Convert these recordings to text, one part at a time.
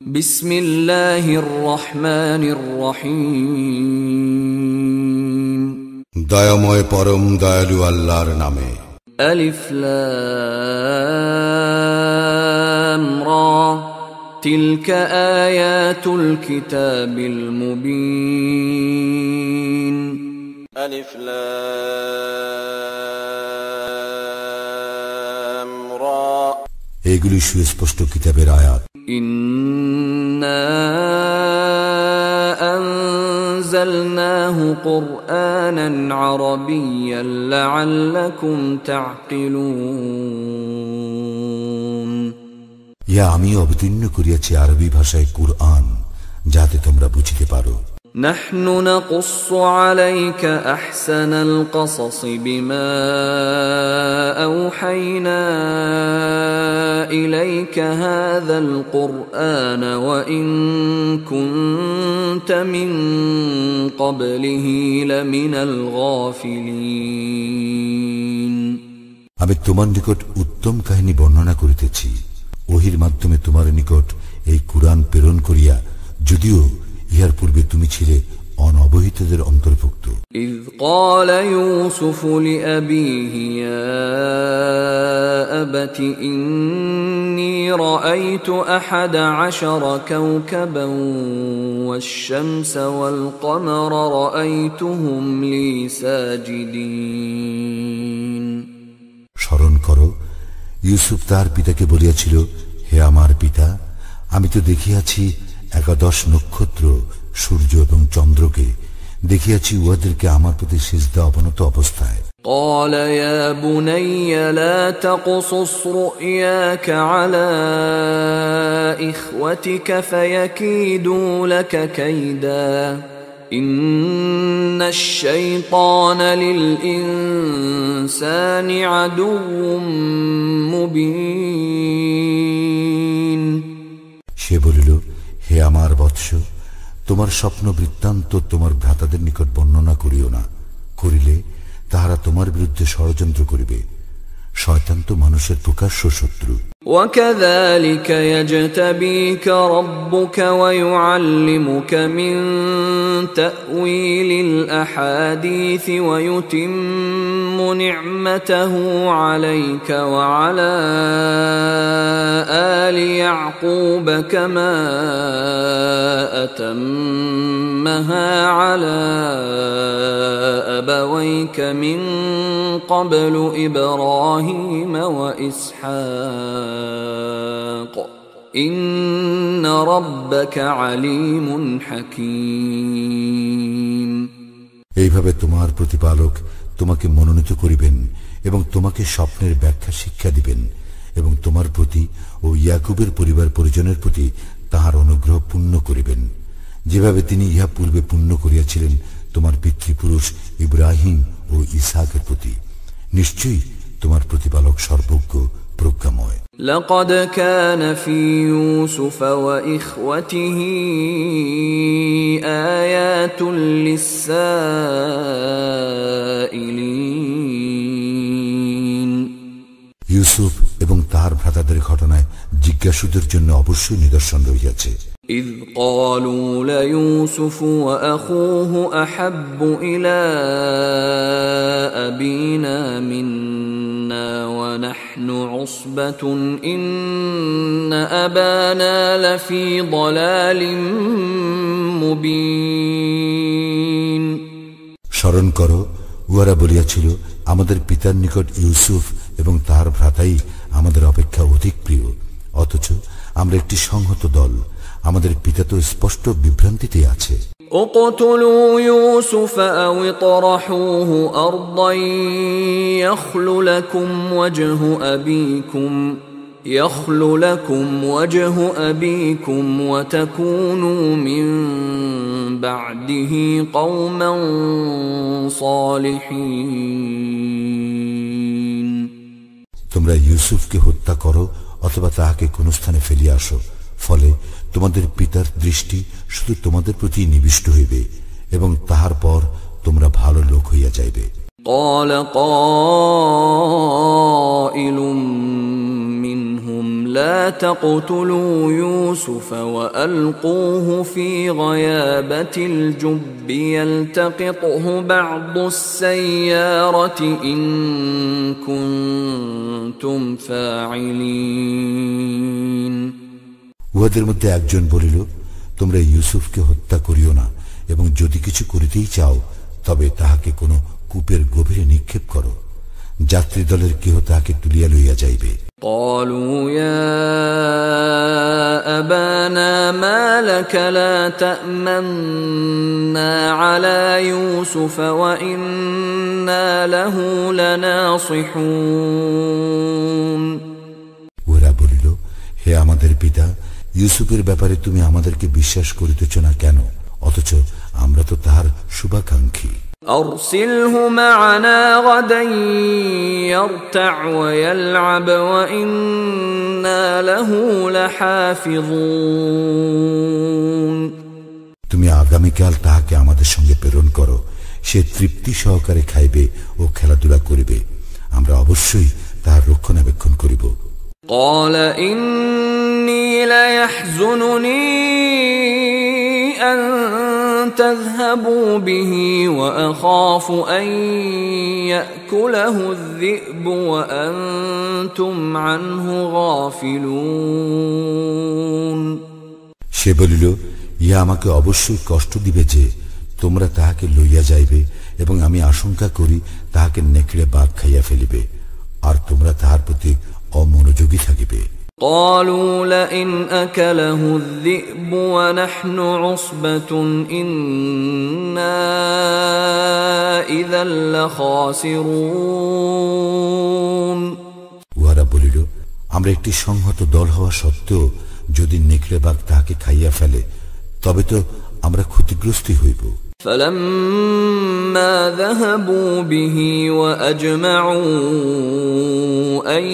বিসমিল্লাহির রহমানির রহিম। দয়াময় পরম দয়ালু আল্লাহর নামে। আলিফ লাম রা তিলকা আয়াতুল কিতাবিল মুবিন। আলিফ লাম রা এগুলি সুস্পষ্ট কিতাবের আয়াত। ইন্না আনজালনাহু কুরআনান আরাবিয়্যান লাআল্লাকুম তা'কিলুন। ইয়া আমি অবতীর্ণ করিয়াছি আরবি ভাষায় কুরআন, যাতে তোমরা বুঝিতে পারো। নাহনু নাকুসসু আলাইকা আহসানাল কসস বিমা আওহাইনা ইলাইকা হাযাল কুরআন ওয়া ইন কুনতা মিন ক্বাবলিহি লামিনাল গাফিলিন। আমি তোমার নিকট উত্তম কাহিনী বর্ণনা করিতেছি ওহির মাধ্যমে তোমার নিকট এই কুরআন প্রেরণ করিয়া, যদিও ইহার পূর্বে তুমি ছিলে অনবহিতদের অন্তর্ভুক্ত। ইয ক্বালা ইউসুফু লিআবিহি ইয়া আবাতি ইন্নী রাআইতু আহাদা আশারা কাওকাবান ওয়াশ-শামসা ওয়াল কমারা রাআইতুহুম লি সাজিদিন। স্মরণ করো, ইউসুফ তার পিতাকে বলিয়াছিল, হে আমার পিতা, আমি তো দেখিয়াছি 11 নক্ষত্র, সূর্য এবং চন্দ্রকে, দেখিয়াছি উহাদেরকে আমার প্রতি সিজদা অবনত অবস্থায়। قال يا بني لا تقصص رؤياك على إخوتك فيكيدوا لك كيدا إن الشيطان للإنسان عدو مبين। সে বলিল, হে আমার বৎস, তোমার স্বপ্ন বৃত্তান্ত তোমার ভ্রাতাদের নিকট বর্ণনা করিও না, করিলে তাহারা তোমার বিরুদ্ধে ষড়যন্ত্র করিবে। শয়তান তো মানুষের প্রকাশ্য শত্রু। وكذلك يجتبيك ربك ويعلمك من تأويل الأحاديث ويتم نعمته عليك وعلى آل يعقوب كما أتمها على أبويك من قبل إبراهيم وإسحاق إن ربك عليم حكيم। এইভাবে তোমার প্রতিপালক তোমাকে মনোনীত করিবেন এবং তোমাকে স্বপ্নের ব্যাখ্যা শিক্ষা দিবেন এবং তোমার প্রতি ও ইয়াকুবের পরিবার পরিজনের প্রতি তাহার অনুগ্রহ পূর্ণ করিবেন, যেভাবে তিনি ইহা পূর্বে পূর্ণ করিয়াছিলেন তোমার পিতৃপুরুষ ইব্রাহিম ও ইসহাকের প্রতি। নিশ্চয়ই তোমার প্রতিপালক সর্বজ্ঞ প্রজ্ঞাময়। لقد كان في يوسف وإخوته آيات للسائلين। ইউসুফ এবং তার ভ্রাতাদের ঘটনায় জিজ্ঞাসুদের জন্য অবশ্যই নিদর্শন রহিয়াছে। إذ قالوا ليوسف وأخوه أحب إلى أبينا منا ونحن عصبة إن أبانا لفي ضلال مبين। স্মরণ করো, উহারা বলিয়াছিল, আমাদের পিতার নিকট ইউসুফ এবং তার ভ্রাতাই আমাদের অপেক্ষা অধিক প্রিয়, অথচ আমরা একটি সংহত দল, আমাদের পিতা তো স্পষ্ট বিভ্রান্তিতে আছে। اقتلوا يوسف أو اطرحوه أرضا يخل لكم وجه أبيكم وتكونوا من بعده قوما صالحين। তোমরা ইউসুফকে হত্যা করো অথবা তাহাকে কোন স্থানে ফেলিয়া আসো, ফলে তোমাদের পিতার দৃষ্টি শুধু তোমাদের প্রতি নিবিষ্ট হইবে এবং তাহার পর তোমরা ভালো লোক হইয়া যাইবে। قال قائل منهم لا تقتلوا يوسف وألقوه في غيابة الجب يلتقطه بعض السيارة إن كنتم فاعلين উহাদের মধ্যে একজন বলিল, তোমরা ইউসুফকে হত্যা করিও না, এবং যদি কিছু করিতেই চাও তবে তাহাকে কোনো কূপের গভীরে নিক্ষেপ করো, যাত্রী দলের কেহ তাহাকে তুলিয়া লইয়া যাইবে। قالوا يا أبانا ما لك لا تأمنا على يوسف وإنا له لناصحون ওরা বলিল, হে আমাদের পিতা, ইউসুফের ব্যাপারে তুমি আমাদেরকে বিশ্বাস করিতেছ না কেন? অথচ আমরা তো তাহার শুভাকাঙ্ক্ষী। أرسله معنا غدا يرتع ويلعب وإنا له لحافظون তুমি আগামীকাল তাহাকে আমাদের সঙ্গে প্রেরণ করো, সে তৃপ্তি সহকারে খাইবে ও খেলাধুলা করিবে, আমরা অবশ্যই তাহার রক্ষণাবেক্ষণ করিব। قال إني ليحزنني أن تذهبوا به وأخاف أن يأكله الذئب وأنتم عنه غافلون সে বলিল, ইহা আমাকে অবশ্যই কষ্ট দিবে যে তোমরা তাহাকে লইয়া যাইবে, এবং আমি আশঙ্কা করি তাহাকে নেকড়ে বাঘ খাইয়া ফেলিবে, আর তোমরা তাহার প্রতি অমনোযোগী থাকিবে। قالوا لئن أكله الذئب ونحن عصبة إنا إذا لخاسرون উহারা বলিল, আমরা একটি সংহত দল হওয়া সত্ত্বেও যদি নেকড়ে বাঘ তাহাকে খাইয়া ফেলে তবে তো আমরা ক্ষতিগ্রস্ত হইব। فلما ذهبوا به وأجمعوا أن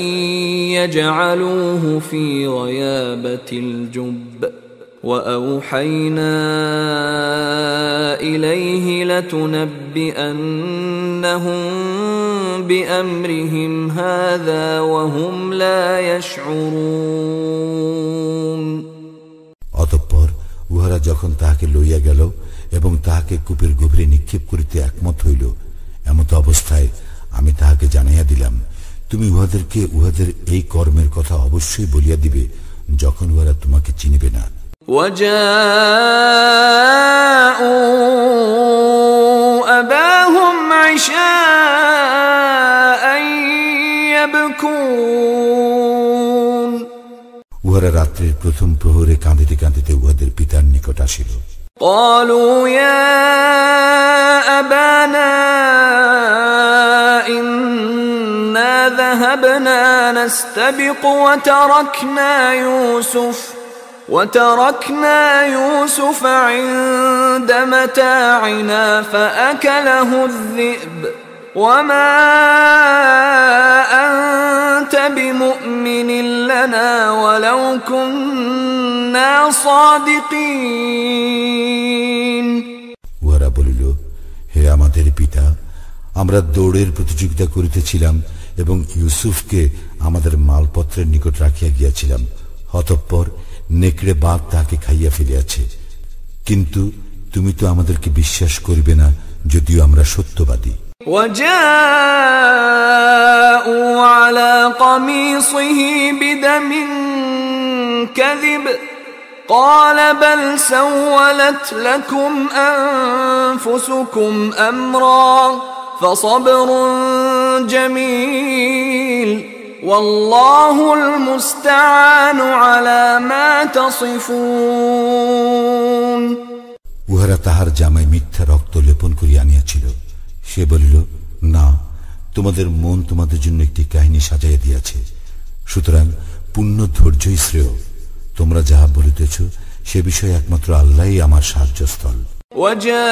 يجعلوه في غيابة الجب وأوحينا إليه لتنبئنهم بأمرهم هذا وهم لا يشعرون অতঃপর উহারা যখন তাহাকে লইয়া গেল এবং তাহাকে কূপের গভীরে নিক্ষেপ করিতে একমত হইল, এমত অবস্থায় আমি তাহাকে জানাইয়া দিলাম, তুমি উহাদেরকে উহাদের এই কর্মের কথা অবশ্যই বলিয়া দিবে যখন উহারা তোমাকে চিনিবে না। وجاءوا أباهم عشاء يبكون উহারা রাত্রির প্রথম প্রহরে কাঁদিতে কাঁদিতে উহাদের পিতার নিকট আসিল। قالوا يا أبانا إنا ذهبنا نستبق وتركنا يوسف عند متاعنا فأكله الذئب وما أنت بمؤمن لنا ولو كنا صادقين উহারা বলিল, হে আমাদের পিতা, আমরা দৌড়ের প্রতিযোগিতা করিতেছিলাম এবং ইউসুফকে আমাদের মালপত্রের নিকট রাখিয়া গিয়াছিলাম, অতঃপর নেকড়ে বাঘ তাহাকে খাইয়া ফেলিয়াছে, কিন্তু তুমি তো আমাদেরকে বিশ্বাস করিবে না যদিও আমরা সত্যবাদী। وجاءوا على قميصه بدم كذب قال بل سولت لكم أنفسكم أمرا فصبر جميل والله المستعان على ما تصفون উহারা তাহার জামায় মিথ্যা রক্ত লেপন করিয়া আনিয়াছিল। সে বলিল, না, তোমাদের মন তোমাদের জন্য একটি কাহিনী সাজাইয়া দিয়াছে, সুতরাং পূর্ণ ধৈর্যই শ্রেয়। তোমরা যাহা বলিতেছ সে বিষয়ে একমাত্র আল্লাহই আমার সাহায্যস্থল। وجاءت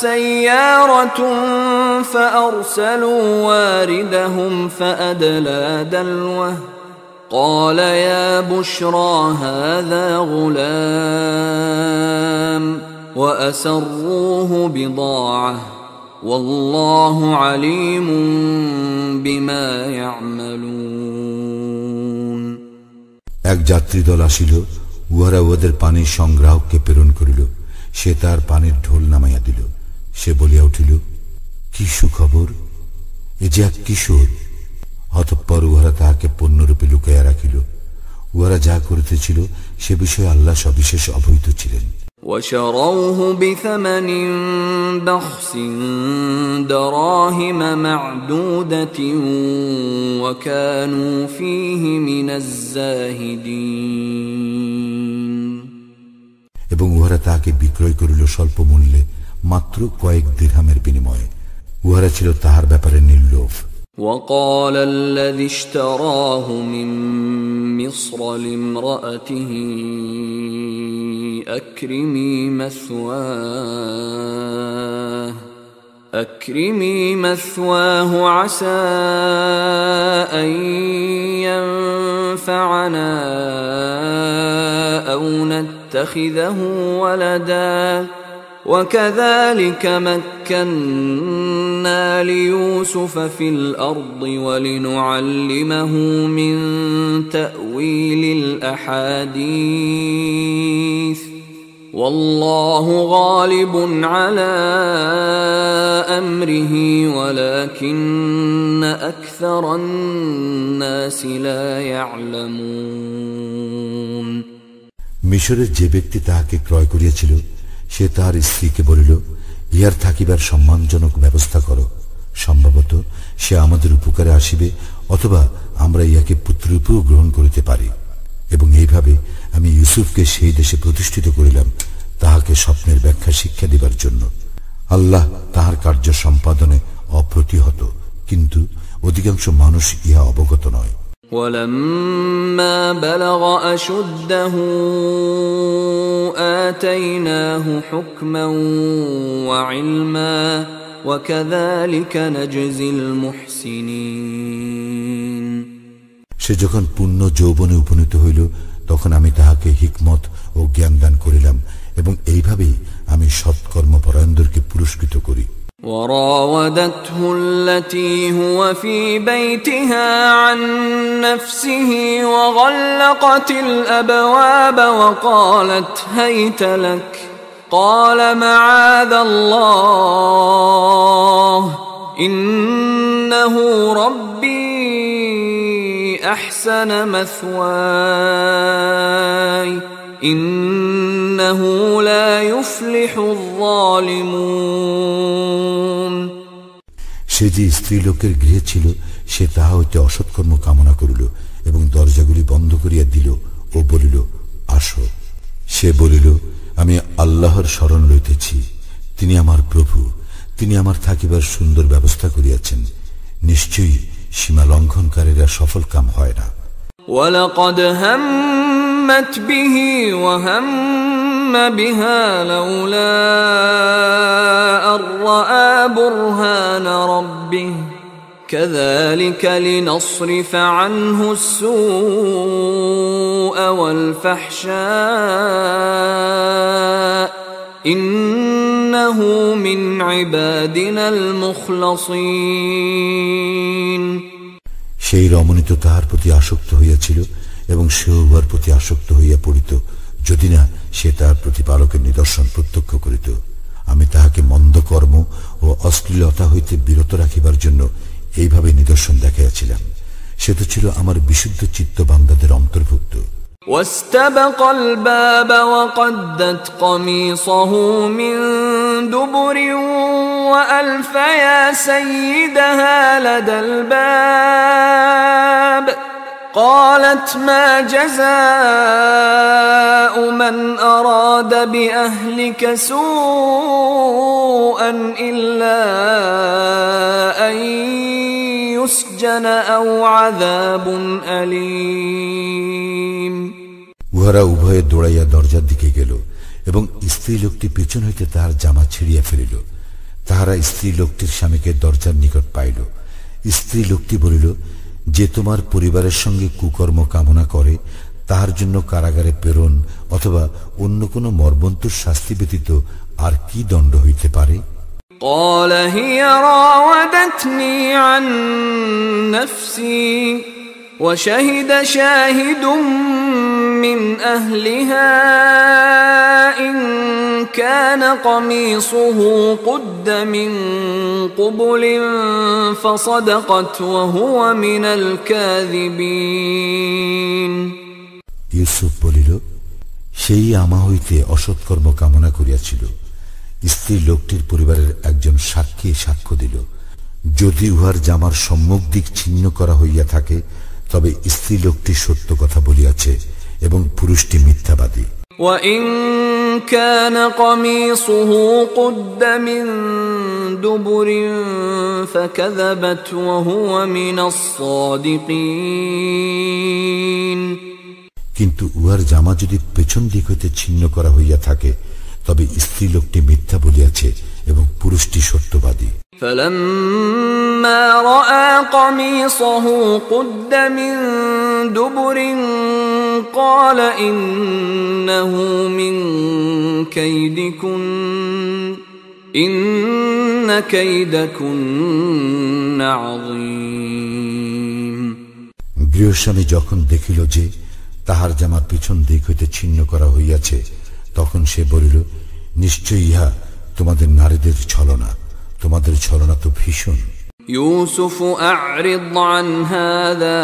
سيارة فأرسلوا واردهم فأدلى دلوه قال يا بشرى هذا غلام وأسروه بضاعة والله عليم بما يعملون এক যাত্রী দল আসিল, উহারা ওদের পানির সংগ্রাহককে প্রেরণ করিল। সে তার পানির ঢোল নামাইয়া দিল। সে বলিয়া উঠিল, কি সুখবর, এ যে এক কিশোর। অতঃপর উহারা তাহাকে পণ্যরূপে লুকাইয়া রাখিল। উহারা যা করিতেছিল সে বিষয়ে আল্লাহ সবিশেষ অবহিত ছিলেন। وشروه بثمن بخس دراهم معدودة وكانوا فيه من الزاهدين। এবং উহারা তাহাকে বিক্রয় করিল স্বল্প মূল্যে, মাত্র কয়েক দিরহামের বিনিময়ে। উহারা ছিল তাহার ব্যাপারে নির্লোভ। وقال الذي اشتراه من مصر لامرأته أكرمي مثواه عسى أن ينفعنا أو نتخذه ولدا وكذلك مكنا ليوسف في الأرض ولنعلمه من تأويل الأحاديث والله غالب على أمره ولكن أكثر الناس لا يعلمون। মিশরের যে ব্যক্তি তাহাকে ক্রয় করিয়াছিল সে তাহার স্ত্রীকে বলিল, ইহার থাকিবার সম্মানজনক ব্যবস্থা করো। সম্ভবত সে আমাদের উপকারে আসিবে, অথবা আমরা ইহাকে পুত্ররূপেও গ্রহণ করিতে পারি। এবং এইভাবে আমি ইউসুফকে সেই দেশে প্রতিষ্ঠিত করিলাম, তাহাকে স্বপ্নের ব্যাখ্যা শিক্ষা দিবার জন্য। আল্লাহ তাহার কার্য সম্পাদনে অপ্রতিহত, কিন্তু অধিকাংশ মানুষ ইহা অবগত নয়। ولما بلغ أشده آتيناه حكما وعلما وكذلك نجزي المحسنين। সে যখন পূর্ণ যৌবনে উপনীত হইল তখন আমি তাহাকে হিকমত ও জ্ঞান দান করিলাম, এবং এইভাবেই আমি সৎকর্মপরায়ণদেরকে পুরস্কৃত করি। وراودته التي هو في بيتها عن نفسه وغلقت الأبواب وقالت هيت لك قال معاذ الله إنه ربي أحسن مثواي إنه لا يفلح الظالمون। সে যে স্ত্রী লোকের গৃহে ছিল সে তাহা হইতে অসৎকর্ম কামনা করিল এবং দরজাগুলি বন্ধ করিয়া দিল ও বলিল, আসো। সে বলিল, আমি আল্লাহর শরণ লইতেছি, তিনি আমার প্রভু, তিনি আমার থাকিবার সুন্দর ব্যবস্থা করিয়াছেন। নিশ্চয়ই সীমা লঙ্ঘনকারীরা সফল কাম হয় না। وَلَقَدْ هَمَّتْ بِهِ وَهَمَّ بِهَا لَوْلَا أَن رَّأَىٰ بُرْهَانَ رَبِّهِ كَذَلِكَ لِنَصْرِفَ عَنْهُ السُّوءَ وَالْفَحْشَاءَ إِنَّهُ مِنْ عِبَادِنَا الْمُخْلَصِينَ। সেই রমণী তো তাহার প্রতি আসক্ত হইয়াছিল এবং সেও উহার প্রতি আসক্ত হইয়া পড়িত, যদি না সে তাহার প্রতিপালকের নিদর্শন প্রত্যক্ষ করিত। আমি তাহাকে মন্দ কর্ম ও অশ্লীলতা হইতে বিরত রাখিবার জন্য এইভাবে নিদর্শন দেখাইয়াছিলাম। সে তো ছিল আমার বিশুদ্ধ চিত্ত বান্দাদের অন্তর্ভুক্ত। واستبق الباب وقدت قميصه من دبر وألف يا سيدها لدى الباب قالت ما جزاء من أراد بأهلك سوءا إلا أن يسجن أو عذاب أليم। উহারা উভয়ে দৌড়াইয়া দরজার দিকে গেল এবং স্ত্রী লোকটি পিছন হইতে তাহার জামা ছিড়িয়া ফেলিল। তাহারা স্ত্রী লোকটির স্বামীকে দরজার নিকট পাইল। স্ত্রী লোকটি বলিল, যে তোমার পরিবারের সঙ্গে কুকর্ম কামনা করে তাহার জন্য কারাগারে প্রেরণ অথবা অন্য কোনো মর্মন্তুর শাস্তি ব্যতীত আর কি দণ্ড হইতে পারে? قال هي راودتني عن نفسي وشهد شاهد من أهلها إن كان قميصه قد من قبل فصدقت وهو من الكاذبين ইউসুফ বলিল, সেই আমা হইতে অসৎকর্ম কামনা করিয়াছিল। স্ত্রী লোকটির পরিবারের একজন সাক্ষী সাক্ষ্য দিল, যদি উহার জামার সম্মুখ দিক ছিন্ন করা হইয়া থাকে তবে স্ত্রী লোকটি সত্য কথা বলিয়াছে এবং পুরুষটি মিথ্যাবাদী। وَإِن كَانَ قَمِيصُهُ قُدَّ مِن دُبُرٍ فَكَذَبَتْ وَهُوَ مِنَ الصَّادِقِينَ কিন্তু উহার জামা যদি পেছন দিক হইতে ছিন্ন করা হইয়া থাকে তবে স্ত্রী লোকটি মিথ্যা বলিয়াছে এবং পুরুষটি সত্যবাদী। فَلَمَّا رَأَى قَمِيصَهُ قُدَّ مِن دُبُرٍ قَالَ إِنَّهُ مِن كَيْدِكُنَّ إِنَّ كَيْدَكُنَّ عَظِيمٌ গৃহস্বামী যখন দেখিল যে তাহার জামা পিছন দিক হইতে ছিন্ন করা হইয়াছে তখন সে বলিল, নিশ্চয়ই ইহা তোমাদের নারীদের ছলনা, তোমাদের ছলনা তো ভীষণ। يوسف أعرض عن هذا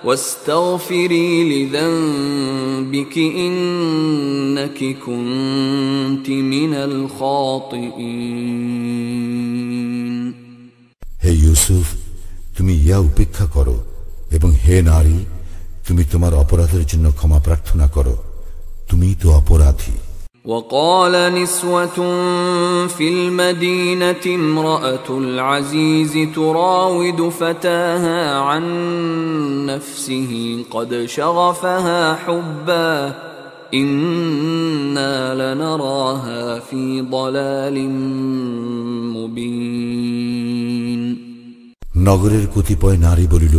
واستغفري لذنبك إنك كنت من الخاطئين হে ইউসুফ, তুমি ইয়া উপেক্ষা করো এবং হে নারী, তুমি তোমার অপরাধের জন্য ক্ষমা প্রার্থনা করো, তুমি তো অপরাধী। وقال نسوة في المدينة امرأة العزيز تراود فتاها عن نفسه قد شغفها حبا إنا لنراها في ضلال مبين নগরের কতিপয় নারী বলিল,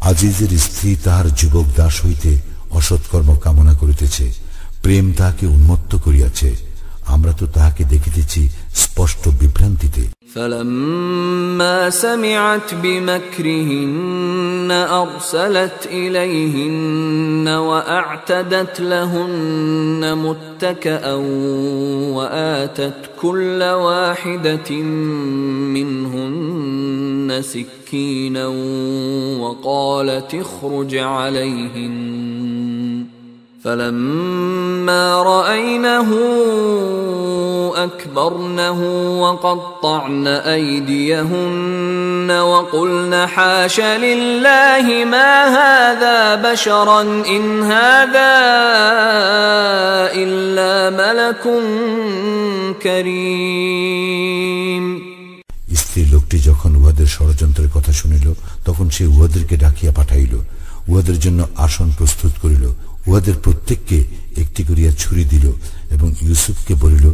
আজিজের স্ত্রী তাহার যুবক দাস হইতে অসৎকর্ম কামনা করিতেছে, প্রেম তাহাকে উন্মত্ত করিয়াছে, আমরা তো তাহাকে দেখিতেছি স্পষ্ট বিভ্রান্তিতে। فلما سمعت بمكرهن أرسلت إليهن وأعتدت لهن متكئا وآتت كل واحدة منهن سكينا وقالت اخرج عليهن فلما رأينه أكبرنه وقطعن أيديهن وقلن حاش لله ما هذا بشرا إن هذا إلا ملك كريم স্ত্রী লোকটি যখন উহাদের ষড়যন্ত্রের কথা শুনিল তখন সে উহাদেরকে ডাকিয়া পাঠাইল, উহাদের জন্য আসন প্রস্তুত করিল, উহাদের প্রত্যেককে একটি করিয়া ছুরি দিল এবং ইউসুফকে বলিল,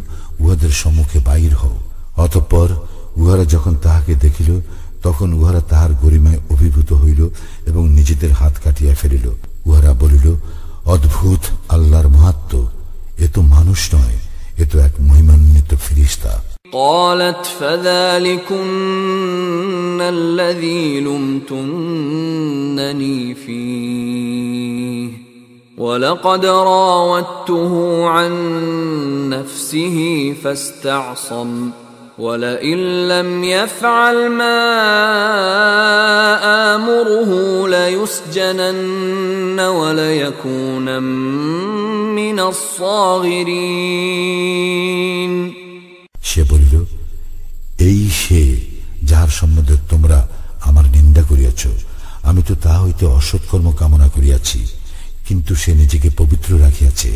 উহাদের সম্মুখে বাহির হও। অতঃপর উহারা যখন তাহাকে দেখিল তখন উহারা তাহার গরিমায় অভিভূত হইল এবং নিজেদের হাত কাটিয়া ফেলিল। উহারা বলিল, অদ্ভুত আল্লাহর মাহাত্ম্য, এ তো মানুষ নয়, এ তো এক মহিমান্বিত ফেরেশতা। قالت فذلكن الذي لمتنني فيه ولقد راودته عن نفسه فاستعصم ولئن لم يفعل ما آمره ليسجنن وليكونا من الصاغرين সে বলিল, এই সে যাহার সম্বন্ধে তোমরা আমার নিন্দা করিয়াছ, আমি তো তাহা হইতে অসৎকর্ম কামনা করিয়াছি, কিন্তু সে নিজেকে পবিত্র রাখিয়াছে,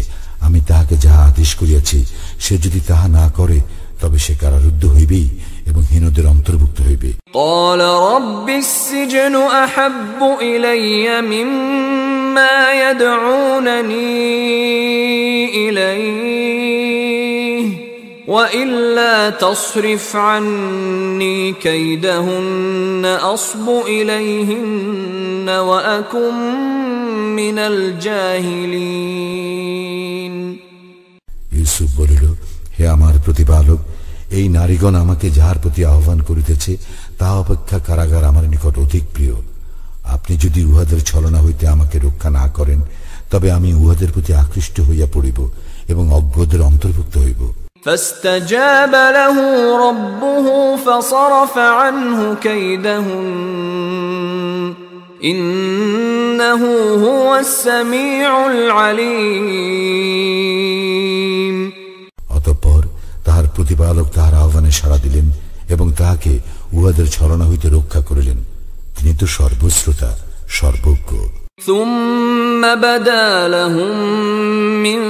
আমি তাহাকে যাহা আদেশ করিয়াছি সে যদি তাহা না করে তবে সে কারারুদ্ধ হইবেই এবং হীনদের অন্তর্ভুক্ত হইবে। قال رب السجن أحب إلي مما يدعونني إليه وإلا تصرف عني كيدهن أصب إليهن وأكن من الجاهلين ইউসুফ বলিল, হে আমার প্রতিপালক, এই নারীগণ আমাকে যাহার প্রতি আহ্বান করিতেছে তাহা অপেক্ষা কারাগার আমার নিকট অধিক প্রিয়, আপনি যদি উহাদের ছলনা হইতে আমাকে রক্ষা না করেন, তবে আমি উহাদের প্রতি আকৃষ্ট হইয়া পড়িব এবং অজ্ঞদের অন্তর্ভুক্ত হইব। فاستجاب له ربه فصرف عنه كيدهن إنه هو السميع العليم। অতঃপর তাহার প্রতিপালক তাহার আহ্বানে সাড়া দিলেন এবং তাহাকে উহাদের ছলনা হইতে রক্ষা করিলেন। তিনি তো সর্বশ্রোতা, সর্বজ্ঞ। ثم بدا لهم من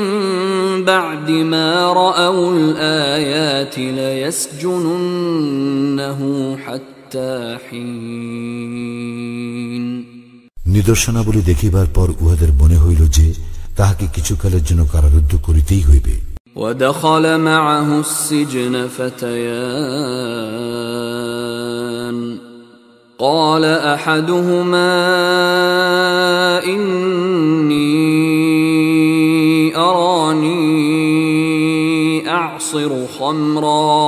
بعد ما رأوا الآيات ليسجننه حتى حين। নিদর্শনাবলী দেখিবার পর উহাদের মনে হইল যে তাহাকে কিছুকালের জন্য কারারুদ্ধ করিতেই হইবে। ودخل معه السجن فتيان قال أحدهما إني أراني أعصر خمرا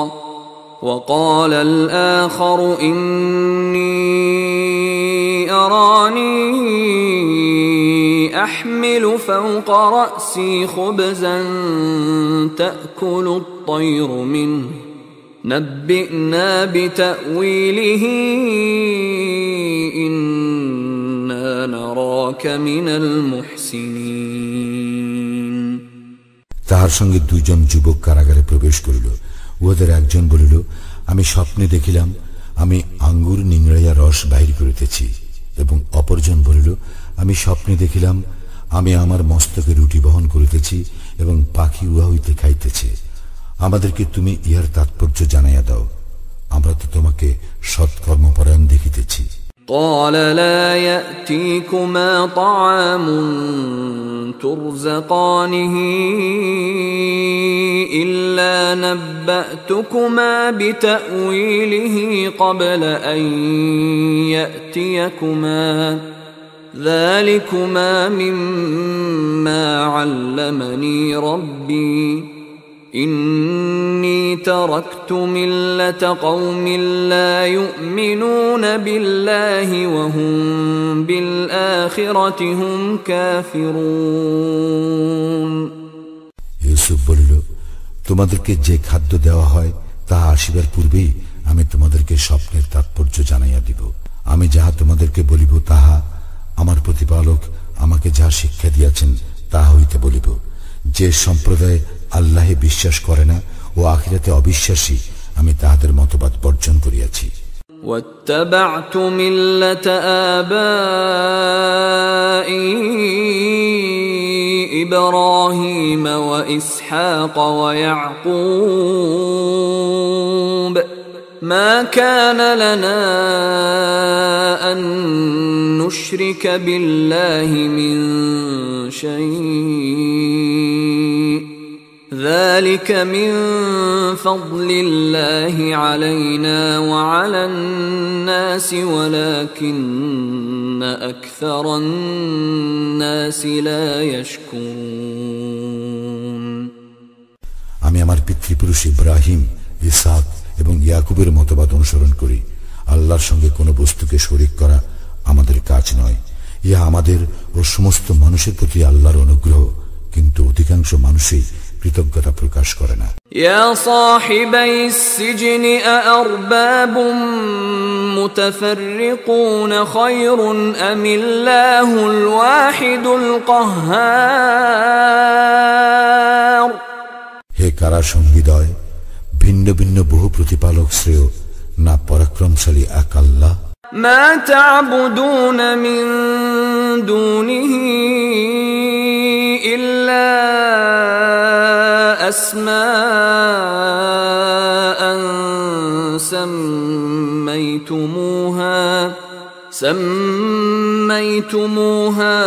وقال الآخر إني أراني أحمل فوق رأسي خبزا تأكل الطير منه نبئنا بتأويله إنا نراك من المحسنين। তাহার সঙ্গে দুইজন যুবক কারাগারে প্রবেশ করিল। উহাদের একজন বলিল, আমি স্বপ্নে দেখিলাম আমি আঙ্গুর নিংড়াইয়া রস বাহির করিতেছি, এবং অপরজন বলিল, আমি স্বপ্নে দেখিলাম আমি আমার মস্তকে রুটি বহন করিতেছি এবং পাখি উহা হইতে খাইতেছে। আমাদেরকে তুমি ইহার তাৎপর্য জানাইয়া দাও, আমরা তো তোমাকে সৎকর্মপরায়ণ দেখিতেছি। قال لا يأتيكما طعام ترزقانه إلا نبأتكما بتأويله قبل أن يأتيكما ذلكما مما علمني ربي إني تركت ملة قوم لا يؤمنون بالله وهم بالآخرة هم كافرون। ইউসুফ বলিল, তোমাদেরকে যে খাদ্য দেওয়া হয় তাহা আসিবার পূর্বেই আমি তোমাদেরকে স্বপ্নের তাৎপর্য জানাইয়া দিব। আমি যাহা তোমাদেরকে বলিব তাহা আমার প্রতিপালক আমাকে যাহা শিক্ষা দিয়াছেন তাহা হইতে বলিব। যে সম্প্রদায় আল্লাহে বিশ্বাস করে না ও আখিরাতে অবিশ্বাসী, আমি তাহাদের মতবাদ বর্জন করিয়াছি। واتبعت ملة آبائي إبراهيم وإسحاق ويعقوب ما كان لنا أن نشرك بالله من شيء ذلك من فضل الله علينا وعلى الناس ولكن أكثر الناس لا يشكرون। আমি আমার পিতৃপুরুষ ইব্রাহিম, ইসহাক এবং ইয়াকুবের মতবাদ অনুসরণ করি। আল্লাহর সঙ্গে কোনো বস্তুকে শরীক করা আমাদের কাজ নয়। ইহা আমাদের ও সমস্ত মানুষের প্রতি আল্লাহর অনুগ্রহ, কিন্তু অধিকাংশ মানুষই কৃতজ্ঞতা প্রকাশ করে না। ইয়া সাহিবাইস সিজনি আরবাবুম মুতাফাররিকুন খায়রুন আমিল্লাহুল ওয়াহিদুল কাহ্হার। হে কারা সঙ্গীদয়, ভিন্ন ভিন্ন বহু প্রতিপালক শ্রেয় না পরাক্রমশালী এক আল্লাহ? মা তা'বুদুন মিন দুনিহি ইল্লা আসমাআন سميتموها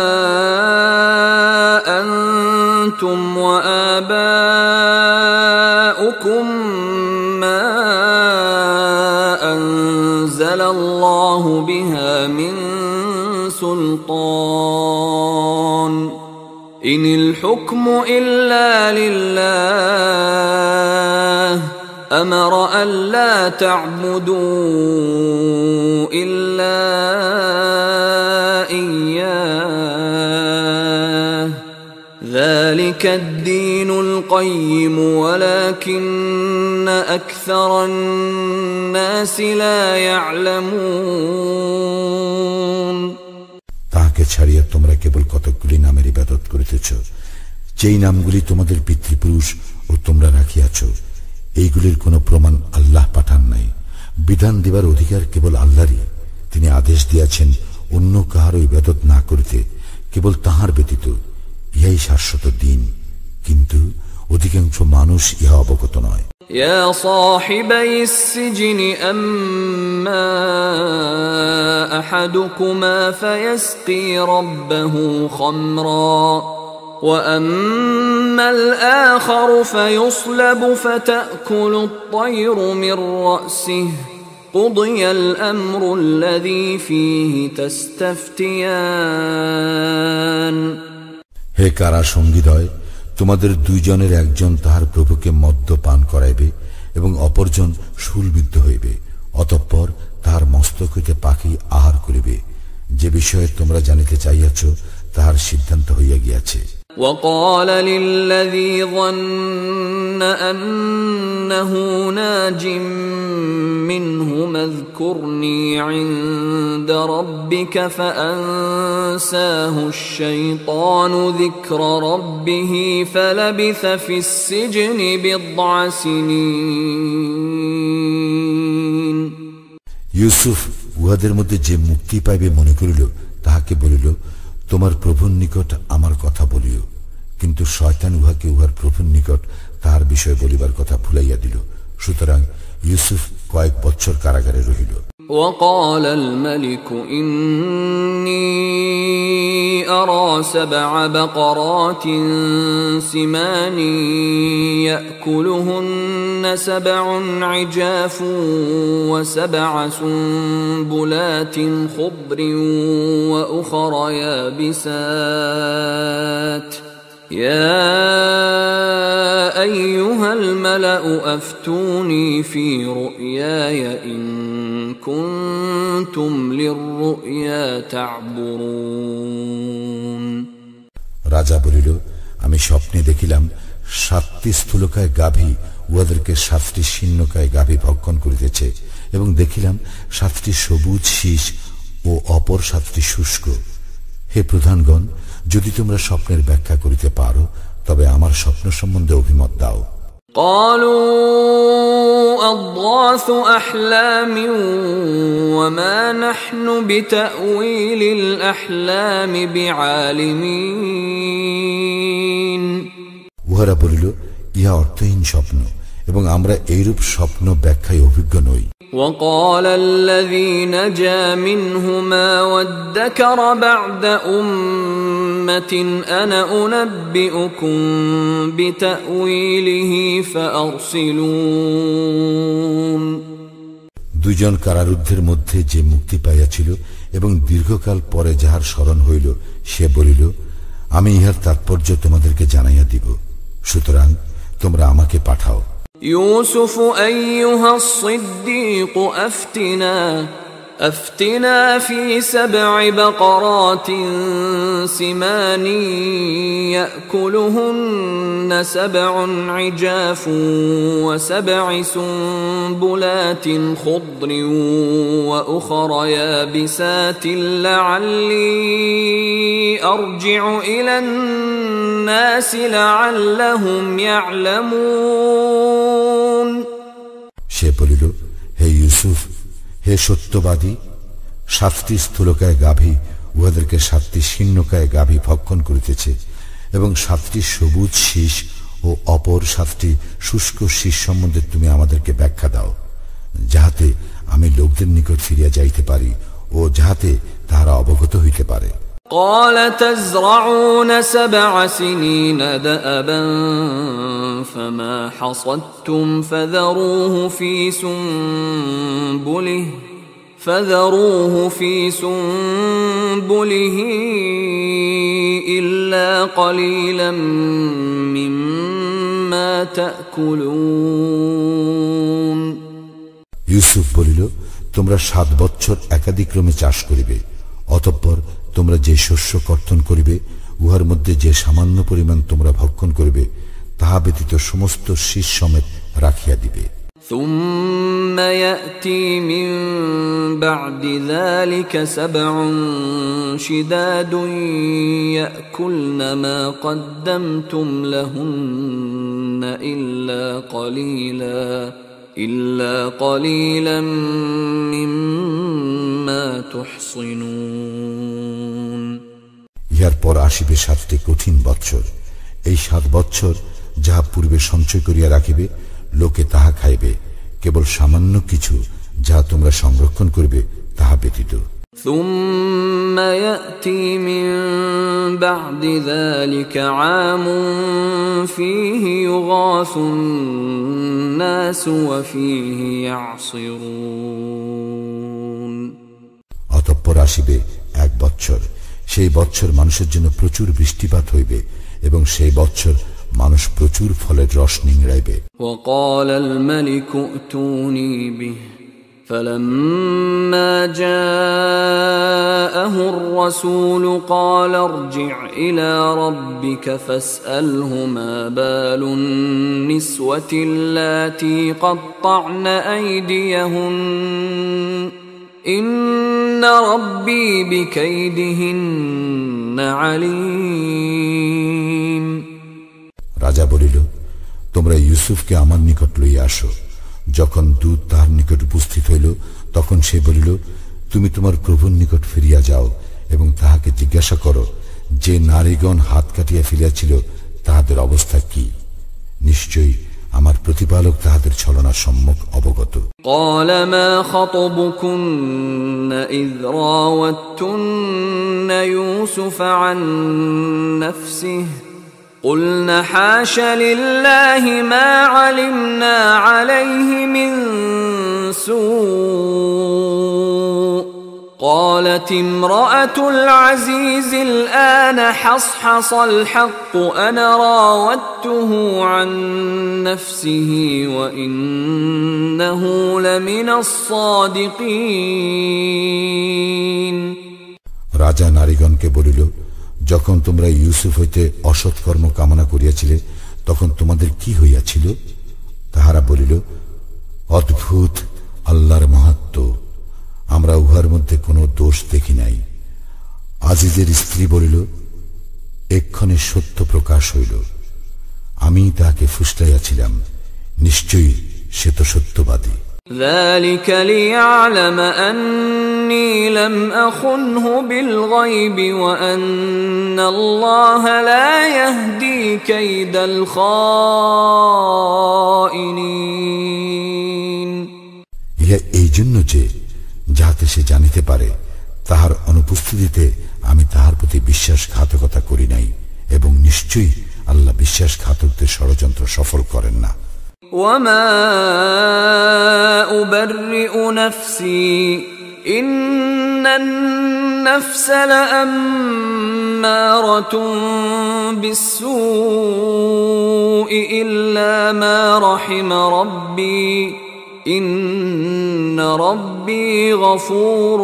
أنتم وآباؤكم ما أنزل الله بها من سلطان إن الحكم إلا لله أمر ألا تعبدوا إلا ذلك الدين القيم ولكن أكثر الناس لا يعلمون তাহাকে ছাড়িয়া তোমরা কেবল কতকগুলি নামের ইবাদত করিতেছ, যেই নামগুলি তোমাদের পিতৃপুরুষ ও তোমরা রাখিয়াছ। এইগুলির কোন প্রমাণ আল্লাহ পাঠান নাই। বিধান দিবার অধিকার কেবল আল্লাহরই। তিনি আদেশ দিয়াছেন অন্য কাহারও ইবাদত না করিতে, কেবল তাহার ব্যতীত। ইহাই শাশ্বত দিন, কিন্তু অধিকাংশ মানুষ ইহা অবগত নয়। يا صاحبي السجن أما أحدكما فيسقي ربه خمرا وأما الآخر فيصلب فتأكل الطير من رأسه قضي الأمر الذي فيه تستفتيان হে কারা সঙ্গীদ্বয়, তোমাদের দুইজনের একজন তাহার প্রভুকে মদ্য পান করাইবে এবং অপরজন শূলবিদ্ধ হইবে, অতঃপর তাহার মস্তক হইতে পাখি আহার করিবে। যে বিষয়ে তোমরা জানিতে চাইয়াছ তাহার সিদ্ধান্ত হইয়া গিয়াছে। وقال للذي ظن أنه ناج منهما اذكرني عند ربك فأنساه الشيطان ذكر ربه فلبث في السجن بضع سنين ইউসুফ উহাদের মধ্যে যে মুক্তি পাইবে মনে করিল, তাহাকে বলিল, তোমার প্রভুর নিকট আমার কথা বলিও। কিন্তু শয়তান উহাকে উহার প্রভুর নিকট তাহার বিষয় বলিবার কথা ভুলাইয়া দিল। সুতরাং ইউসুফ কয়েক বছর কারাগারে রহিল। وقال الملك إني أرى 7 بقرات سمان يأكلهن 7 عجاف و7 سنبلات خضر وأخر يابسات يا أيها الملأ أفتوني في رؤياي إن كنتم للرؤيا تعبرون রাজা বলিল, আমি স্বপ্নে দেখিলাম 7টি স্থূলকায় গাভী উহাদেরকে 7টি শীর্ণকায় গাভী ভক্ষণ করিতেছে, এবং দেখিলাম 7টি সবুজ শীষ ও অপর 7টি শুষ্ক। হে প্রধানগণ, যদি তোমরা স্বপ্নের ব্যাখ্যা করিতে পারো তবে আমার স্বপ্ন সম্বন্ধে অভিমত দাও। قالوا أضغاث أحلام وما نحن بتأويل الأحلام بعالمين উহারা বলিল, ইহা অর্থহীন স্বপ্ন এবং আমরা এইরূপ স্বপ্ন ব্যাখ্যায় অভিজ্ঞ নই। وقال الذي نجا منهما وادكر بعد أمة أنا أنبئكم بتأويله فأرسلون দুইজন কারারুদ্ধের মধ্যে যে মুক্তি পাইয়াছিল এবং দীর্ঘকাল পরে যাহার স্মরণ হইল, সে বলিল, আমি ইহার তাৎপর্য তোমাদেরকে জানাইয়া দিব, সুতরাং তোমরা আমাকে পাঠাও। يوسف أيها الصديق أفتنا في 7 بقرات سمان يأكلهن 7 عجاف و7 سنبلات خضر وأخر يابسات لعلي أرجع إلى الناس لعلهم يعلمون সে বলিল, হে ইউসুফ, হে সত্যবাদী, 7টি স্থূলকায় গাভী উহাদেরকে 7টি শীর্ণকায় গাভী ভক্ষণ করিতেছে, এবং 7টি সবুজ শীষ ও অপর 7টি শুষ্ক শীষ সম্বন্ধে তুমি আমাদেরকে ব্যাখ্যা দাও, যাহাতে আমি লোকদের নিকট ফিরিয়া যাইতে পারি ও যাহাতে তাহারা অবগত হইতে পারে। قال تزرعون 7 سنين دأبا فما حصدتم فذروه في سنبله إلا قليلا مما تأكلون ইউসুফ বলিল, তোমরা 7 বছর একাদিক্রমে চাষ করিবে, অতঃপর তোমরা যে শস্য কর্তন করিবে উহার মধ্যে যে সামান্য পরিমাণ তোমরা ভক্ষণ করবে তাহা ব্যতীত সমস্ত শীষ সমেত রাখিয়া দিবে। ثم يأتي من بعد ذلك 7 شداد يأكلن ما قدمتم لهن إلا قليلا مما تحصنون। ইহার পর আসিবে 7টি কঠিন বৎসর। এই 7 বৎসর যাহা পূর্বে সঞ্চয় করিয়া রাখিবে লোকে তাহা খাইবে, কেবল সামান্য কিছু যাহা তোমরা সংরক্ষণ করবে তাহা ব্যতীত। ثم يأتي من بعد ذلك عام فيه يغاث الناس وفيه يعصرون। অতঃপর আসিবে 1 বৎসর, সেই বৎসর মানুষের জন্য প্রচুর বৃষ্টিপাত হইবে এবং সেই বৎসর মানুষ প্রচুর ফলের রস নিংড়াইবে। وقال الملك ائتوني به فلما جاءه الرسول قال ارجع إلى ربك فاسأله ما بال النسوة اللاتي قطعن أيديهن إن ربي بكيدهن عليم। রাজা বলিল, তোমরা ইউসুফকে আমার নিকট লইয়া আসো। যখন দূত তাহার নিকট উপস্থিত হইল তখন সে বলিল, তুমি তোমার প্রভুর নিকট ফিরিয়া যাও এবং তাহাকে জিজ্ঞাসা করো যে নারীগণ হাত কাটিয়া ফেলিয়াছিল তাহাদের অবস্থা কি। নিশ্চয়ই আমার প্রতিপালক তাহাদের ছলনা সম্মুখ অবগত। قال ما خطبكن إذ راوتن يوسف عن نفسه قلنا حاش لله ما علمنا عليه من سوء قالت امرأة العزيز الآن حصحص الحق أنا راودته عن نفسه وإنه لمن الصادقين। রাজা নারীগণকে বলিল, যখন তোমরা ইউসুফ হইতে অসৎকর্ম কামনা করিয়াছিলে তখন তোমাদের কি হইয়াছিল? তাহারা বলিল, অদ্ভুত আল্লাহর মাহাত্ম্য, আমরা উহার মধ্যে কোনো দোষ দেখি নাই। আজিজের স্ত্রী বলিল, এক্ষণে সত্য প্রকাশ হইল, আমি তাহাকে ফুসলাইয়াছিলাম, নিশ্চয়ই সে তো সত্যবাদী। ذلك ليعلم أني لم أخنه بالغيب وأن الله لا يهدي كيد الخائنين। ইহা এই জন্য যে যাহাতে সে জানিতে পারে তাহার অনুপস্থিতিতে আমি তাহার প্রতি বিশ্বাসঘাতকতা করি নাই এবং নিশ্চয়ই আল্লাহ বিশ্বাসঘাতকদের ষড়যন্ত্র সফল করেন না। وما أبرئ نفسي إن النفس لأمارة بالسوء إلا ما رحم ربي إن ربي غفور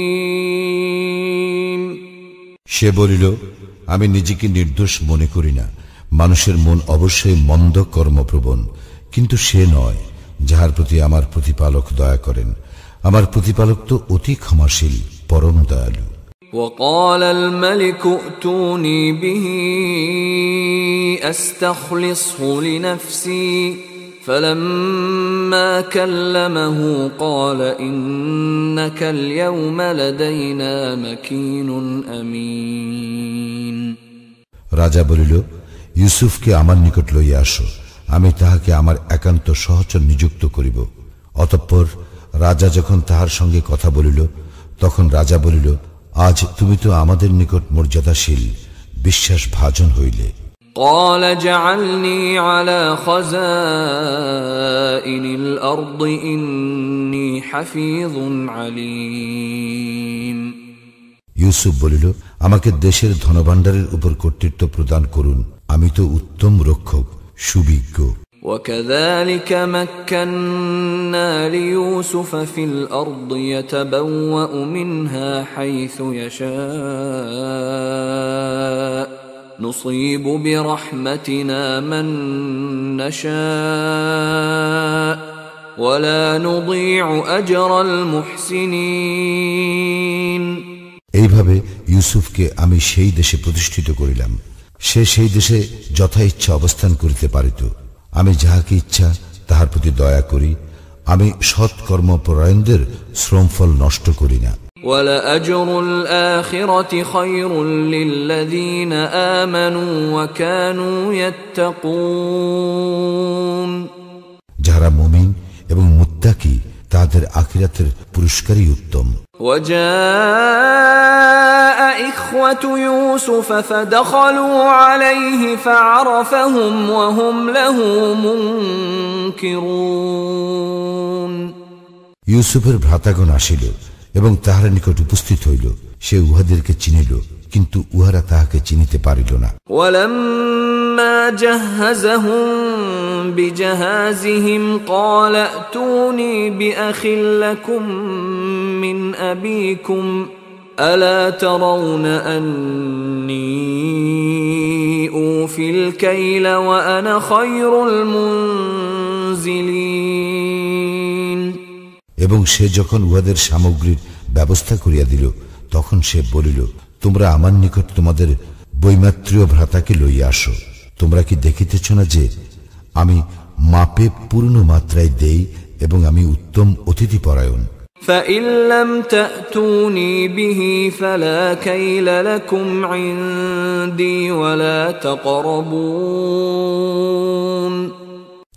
رحيم। সে বলিল, আমি নিজেকে নির্দোষ মনে করি না, মানুষের মন অবশ্যই মন্দ কর্মপ্রবণ, কিন্তু সে নয় যাহার প্রতি আমার প্রতিপালক দয়া করেন। আমার প্রতিপালক তো অতি ক্ষমাশীল, পরম দয়ালু। وقال الملك ائتوني به أستخلصه لنفسي فلما كلمه قال إنك اليوم لدينا مكين أمين। রাজা বলিল, ইউসুফকে আমার নিকট লইয়া আসো, আমি তাহাকে আমার একান্ত সহচর নিযুক্ত করিব। অতঃপর রাজা যখন তাহার সঙ্গে কথা বলিল তখন রাজা বলিল, আজ তুমি তো আমাদের নিকট মর্যাদাশীল, বিশ্বাসভাজন হইলে। قال اجعلني على خزائن الأرض إني حفيظ عليم। ইউসুফ বলিল, আমাকে দেশের ধনভাণ্ডারের উপর কর্তৃত্ব প্রদান করুন, আমি তো উত্তম রক্ষক, সুবিজ্ঞ। وكذلك مكنا ليوسف في الأرض يتبوأ منها حيث يشاء نصيب برحمتنا من نشاء ولا نضيع أجر المحسنين এইভাবে ইউসুফকে আমি সেই দেশে প্রতিষ্ঠিত করিলাম, সে সেই দেশে যথা ইচ্ছা অবস্থান করিতে পারিত। আমি যাহাকে ইচ্ছা তাহার প্রতি দয়া করি, আমি সৎকর্মপরায়ণদের শ্রমফল নষ্ট করি না। وَلَأَجْرُ الْآخِرَةِ خَيْرٌ لِّلَّذِينَ آمَنُوا وَكَانُوا يَتَّقُونَ যারা মুমিন এবং মুত্তাকি তাদের আখিরাতের পুরস্কারই উত্তম। وَجَاءَ إِخْوَةُ يُوسُفَ فَدَخَلُوا عَلَيْهِ فَعَرَفَهُمْ وَهُمْ لَهُ مُنكِرُونَ ইউসুফের ভ্রাতাগণ আসিল এবং তাহার নিকট উপস্থিত হইল, সে উহাদেরকে চিনিল, কিন্তু উহারা তাহাকে চিনিতে পারিল না। وَلَمَّا جَهَّزَهُم بِجَهَازِهِمْ قَالَ ائْتُونِي بِأَخٍ لَّكُم مِّنْ أَبِيكُمْ أَلَا تَرَوْنَ أَنِّي أُوفِي الْكَيْلَ وَأَنَا خَيْرُ الْمُنزِلِينَ এবং সে যখন উহাদের সামগ্রীর ব্যবস্থা করিয়া দিল, তখন সে বলিল, তোমরা আমার নিকট তোমাদের বৈমাত্রীয় ভ্রাতাকে লইয়া আসো। তোমরা কি দেখিতেছ না যে আমি মাপে পূর্ণ মাত্রায় দেই এবং আমি উত্তম অতিথিপরায়ণ। فَإِن لَّمْ تَأْتُونِي بِهِ فَلَا كَيْلَ لَكُمْ عِندِي وَلَا تَقْرَبُونَ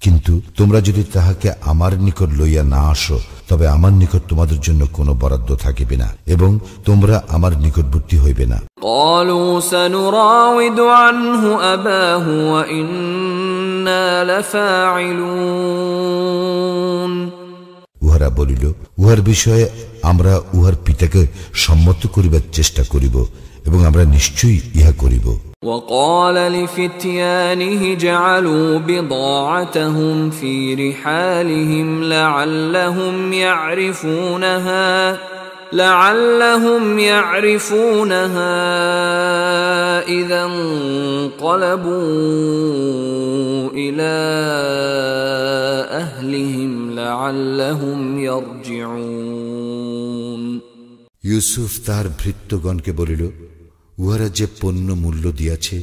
কিন্তু তোমরা যদি তাহাকে আমার নিকট লইয়া না আসো, তবে আমার নিকট তোমাদের জন্য কোনো বরাদ্দ থাকিবে না এবং তোমরা আমার নিকটবর্তী হইবে না। قَالُوا سَنُرَاوِدُ عَنْهُ أَبَاهُ وَإِنَّا لَفَاعِلُونَ উহারা বলিল, উহার বিষয়ে আমরা উহার পিতাকে সম্মত করিবার চেষ্টা করিব এবং আমরা নিশ্চয়ই ইহা করিব। وقال لفتيانه جعلوا بضاعتهم في رحالهم لعلهم يعرفونها إذا انقلبوا إلى أهلهم لعلهم يرجعون ইউসুফ তাহার ভৃত্যগণকে বলিল, উহারা যে পণ্য মূল্য দিয়াছে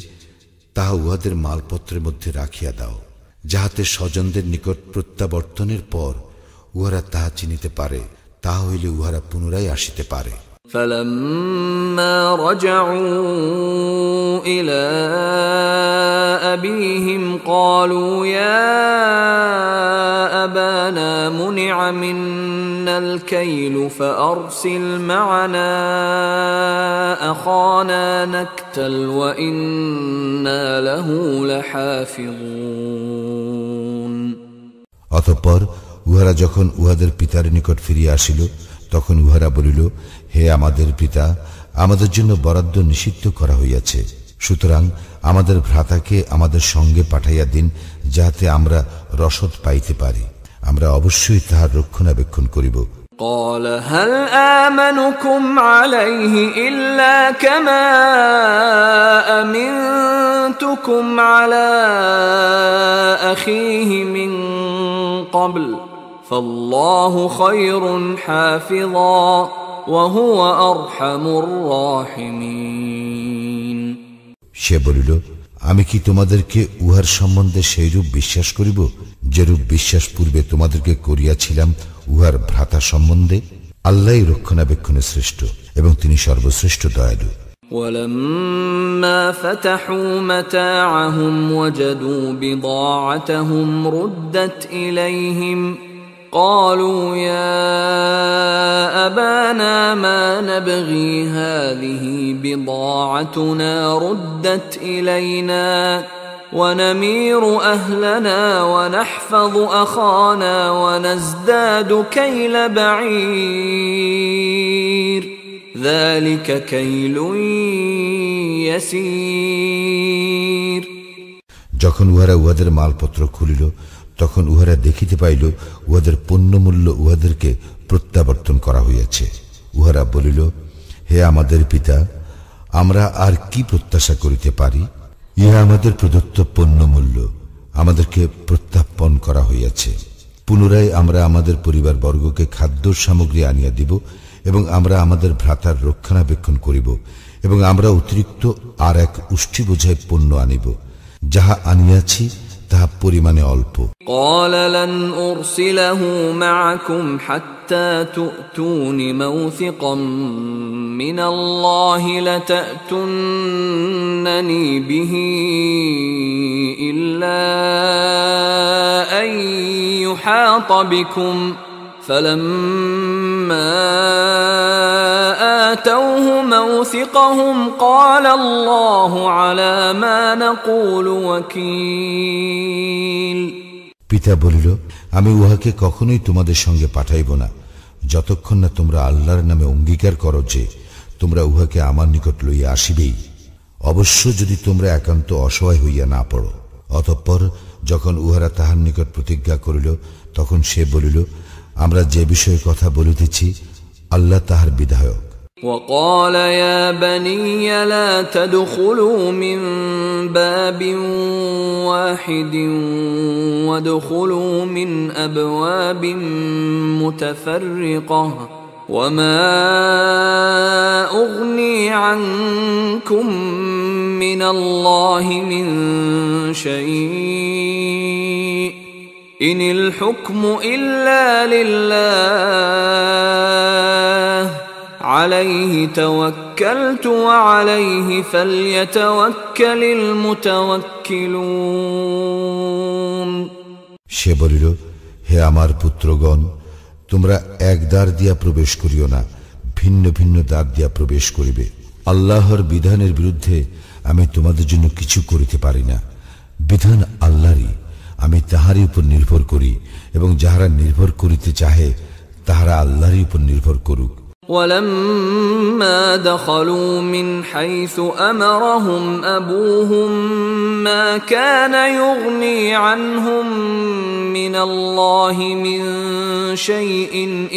তাহা উহাদের মালপত্রের মধ্যে রাখিয়া দাও, যাহাতে স্বজনদের নিকট প্রত্যাবর্তনের পর উহারা তাহা চিনিতে পারে, তাহা হইলে উহারা পুনরায় আসিতে পারে। فَلَمَّا رَجَعُوا إِلَى أَبِيهِمْ قَالُوا يَا أَبَانَا مُنِعَ مِنَّا الْكَيْلُ فَأَرْسِلْ مَعَنَا أَخَانَا نَكْتَلْ وَإِنَّا لَهُ لَحَافِظُونَ অতঃপর উহারা যখন উহাদের পিতার নিকট ফিরিয়া আসিল, তখন উহারা বলিল, হে আমাদের পিতা, আমাদের জন্য বরাদ্দ নিষিদ্ধ করা হইয়াছে, সুতরাং আমাদের ভ্রাতাকে আমাদের সঙ্গে পাঠাইয়া দিন, যাহাতে আমরা রসদ পাইতে পারি। আমরা অবশ্যই তাহার রক্ষণাবেক্ষণ করিব। قال هل آمنكم عليه إلا كما أمنتكم على أخيه من قبل فالله خير حافظا وهو أرحم الراحمين সে বলিল, আমি কি তোমাদেরকে উহার সম্বন্ধে সেইরূপ বিশ্বাস করিব যেরূপ বিশ্বাস পূর্বে তোমাদেরকে করিয়াছিলাম উহার ভ্রাতা সম্বন্ধে? আল্লাহই রক্ষণাবেক্ষণে শ্রেষ্ঠ এবং তিনি সর্বশ্রেষ্ঠ দয়ালু। ولما فتحوا متاعهم وجدوا بضاعتهم ردت إليهم قالوا يا أبانا ما نبغي هذه بضاعتنا ردت إلينا ونمير أهلنا ونحفظ أخانا ونزداد كيل بعير ذلك كيل يسير যখন উহারা উহাদের মালপত্র খুলিল, তখন উহারা দেখিতে পাইল উহাদের পণ্যমূল্য উহাদেরকে প্রত্যাবর্তন করা হইয়াছে। উহারা বলিল, হে আমাদের পিতা, আমরা আর কি প্রত্যাশা করিতে পারি? ইহা আমাদের প্রদত্ত পণ্যমূল্য আমাদেরকে প্রত্যাপন করা হইয়াছে। পুনরায় আমরা আমাদের পরিবার বর্গকে খাদ্য সামগ্রী আনিয়া দিব, এবং আমরা আমাদের ভ্রাতার রক্ষণাবেক্ষণ করিব, এবং আমরা অতিরিক্ত আর এক উষ্টি বোঝাই পণ্য আনিব। যাহা আনিয়াছি তাহা পরিমাণে অল্প। قال لن أرسله معكم حتى تؤتون موثقا من الله لتأتونني به إلا أن يحاط بكم فلما آتوه موثقهم قال الله على ما نقول وكيل। পিতা বলিল, আমি উহাকে কখনোই তোমাদের সঙ্গে পাঠাইব না, যতক্ষণ না তোমরা আল্লাহর নামে অঙ্গীকার করো যে তোমরা উহাকে আমার নিকট লইয়া আসিবেই, অবশ্য যদি তোমরা একান্ত অসহায় হইয়া না পড়ো। অতঃপর যখন উহারা তাহার নিকট প্রতিজ্ঞা করিল, তখন সে বলিল, আমরা যে বিষয়ে কথা বলিতেছি আল্লাহ তাহার বিধায়ক। وقال يا بني لا تدخلوا من باب واحد وادخلوا من أبواب متفرقة وما أغني عنكم من الله من شيء إن الحكم إلا لله عليه توكلت وعليه فليتوكل المتوكلون। সে বলিল, হে আমার পুত্রগণ, তোমরা এক দ্বার দিয়া প্রবেশ করিও না, ভিন্ন ভিন্ন দ্বার দিয়া প্রবেশ করিবে। আল্লাহর বিধানের বিরুদ্ধে আমি তোমাদের জন্য কিছু করিতে পারি না। বিধান আল্লাহরই, আমি তাহারই উপর নির্ভর করি, এবং যাহারা নির্ভর করিতে চাহে তাহারা আল্লাহরই উপর নির্ভর করুক। ولما دخلوا من حيث أمرهم أبوهم ما كان يغني عنهم من الله من شيء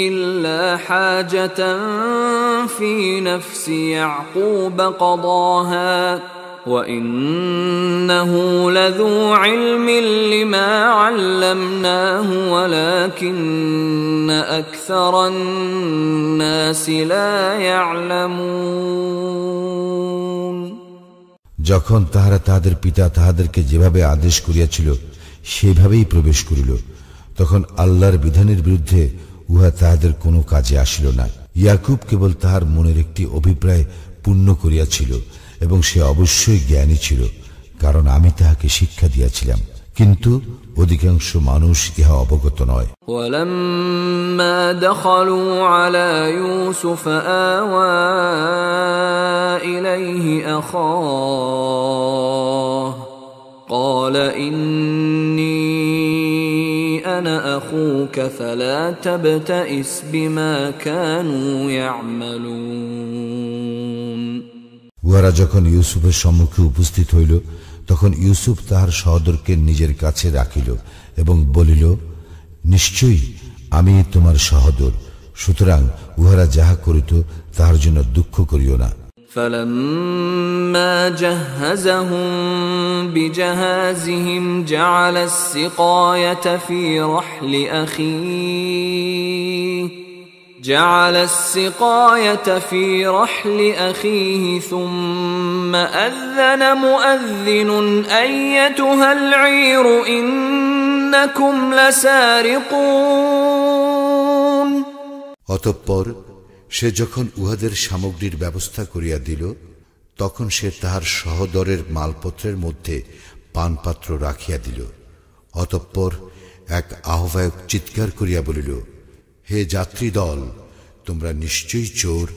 إلا حاجة في نفس يعقوب قضاها وإنه لذو علم لما علمناه ولكن أكثر الناس لا يعلمون। যখন তাহারা তাহাদের পিতা তাহাদেরকে যেভাবে আদেশ করিয়াছিল সেইভাবেই প্রবেশ করিল, তখন আল্লাহর বিধানের বিরুদ্ধে উহা তাহাদের কোনো কাজে আসিল না। ইয়াকুব কেবল তাহার মনের একটি অভিপ্রায় পূর্ণ করিয়াছিল, এবং সে অবশ্যই জ্ঞানী ছিল, কারণ আমি তাহাকে শিক্ষা দিয়াছিলাম, কিন্তু অধিকাংশ মানুষ ইহা অবগত নয়। ولما دخلوا على يوسف آوى إليه أخاه قال إني أنا أخوك فلا تبتئس بما كانوا يعملون। উহারা যখন ইউসুফের সম্মুখে উপস্থিত হইল, তখন ইউসুফ তাহার সহোদরকে নিজের কাছে রাখিল এবং বলিল, নিশ্চয়ই আমি তোমার সহোদর, সুতরাং উহারা যাহা করিত তাহার জন্য দুঃখ করিও না। فلما جهزهم بجهازهم جعل السقاية في رحل أخيه ثم أذن مؤذن أيتها العير إنكم لسارقون। অতঃপর সে যখন উহাদের সামগ্রীর ব্যবস্থা করিয়া দিল, তখন সে তাহার সহদরের মালপত্রের মধ্যে পানপাত্র রাখিয়া দিল। অতঃপর এক আহ্বায়ক চিৎকার করিয়া বলিল, হে যাত্রী দল, তোমরা নিশ্চয়ই চোর।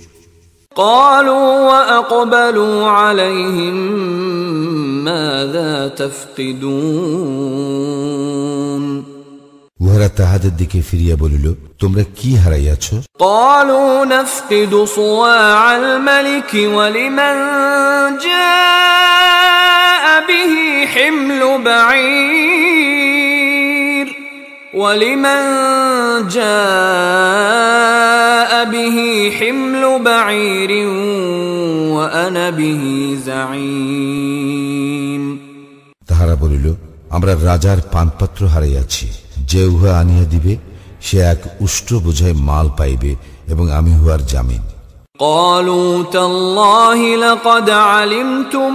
قالوا وأقبلوا عليهم ماذا تفقدون। উহারা তাহাদের দিকে ফিরিয়া বলিল, তোমরা কি হারাইয়াছ? قالوا نفقد صواع الملك ولمن جاء به حمل بعير ولمن جاء به حمل بعير وأنا به زعيم তাহারা বলিল, আমরা রাজার পানপাত্র হারাইয়াছি, যে উহা আনিয়া দিবে সে এক উষ্ট্র বোঝায় মাল পাইবে এবং আমি উহার জামিন। قالوا تالله لقد علمتم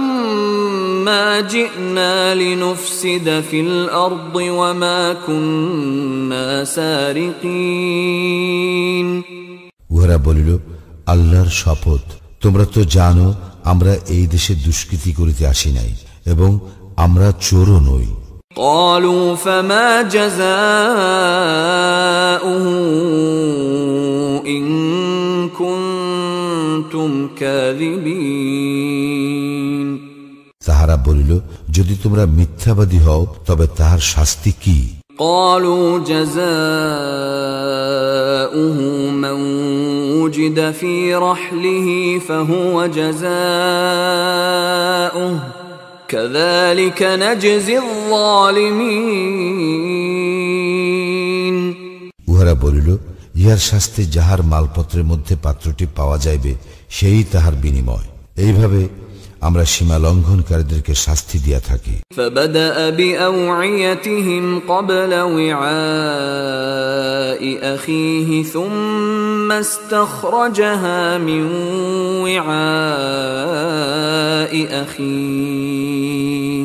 ما جئنا لنفسد في الأرض وما كنا سارقين উহারা বলিল, আল্লাহর শপথ, তোমরা তো জানো আমরা এই দেশে দুষ্কৃতি করিতে আসি নাই এবং আমরা চোরও নই। قالوا فما جزاؤه إن كنتم كاذبين তাহারা বলিল, যদি তোমরা মিথ্যাবাদী হও তবে তাহার শাস্তি কি? قالوا جزاؤه من وجد في رحله فهو جزاؤه كذلك نجزي الظالمين উহারা বলিল, ইহার শাস্তি যাহার মালপত্রের মধ্যে পাত্রটি পাওয়া যাইবে সেই তাহার বিনিময়। এইভাবে আমরা সীমা লঙ্ঘনকারীদেরকে শাস্তি দিয়া থাকি। فبدأ بأوعيتهم قبل وعاء أخيه ثم استخرجها من وعاء أخيه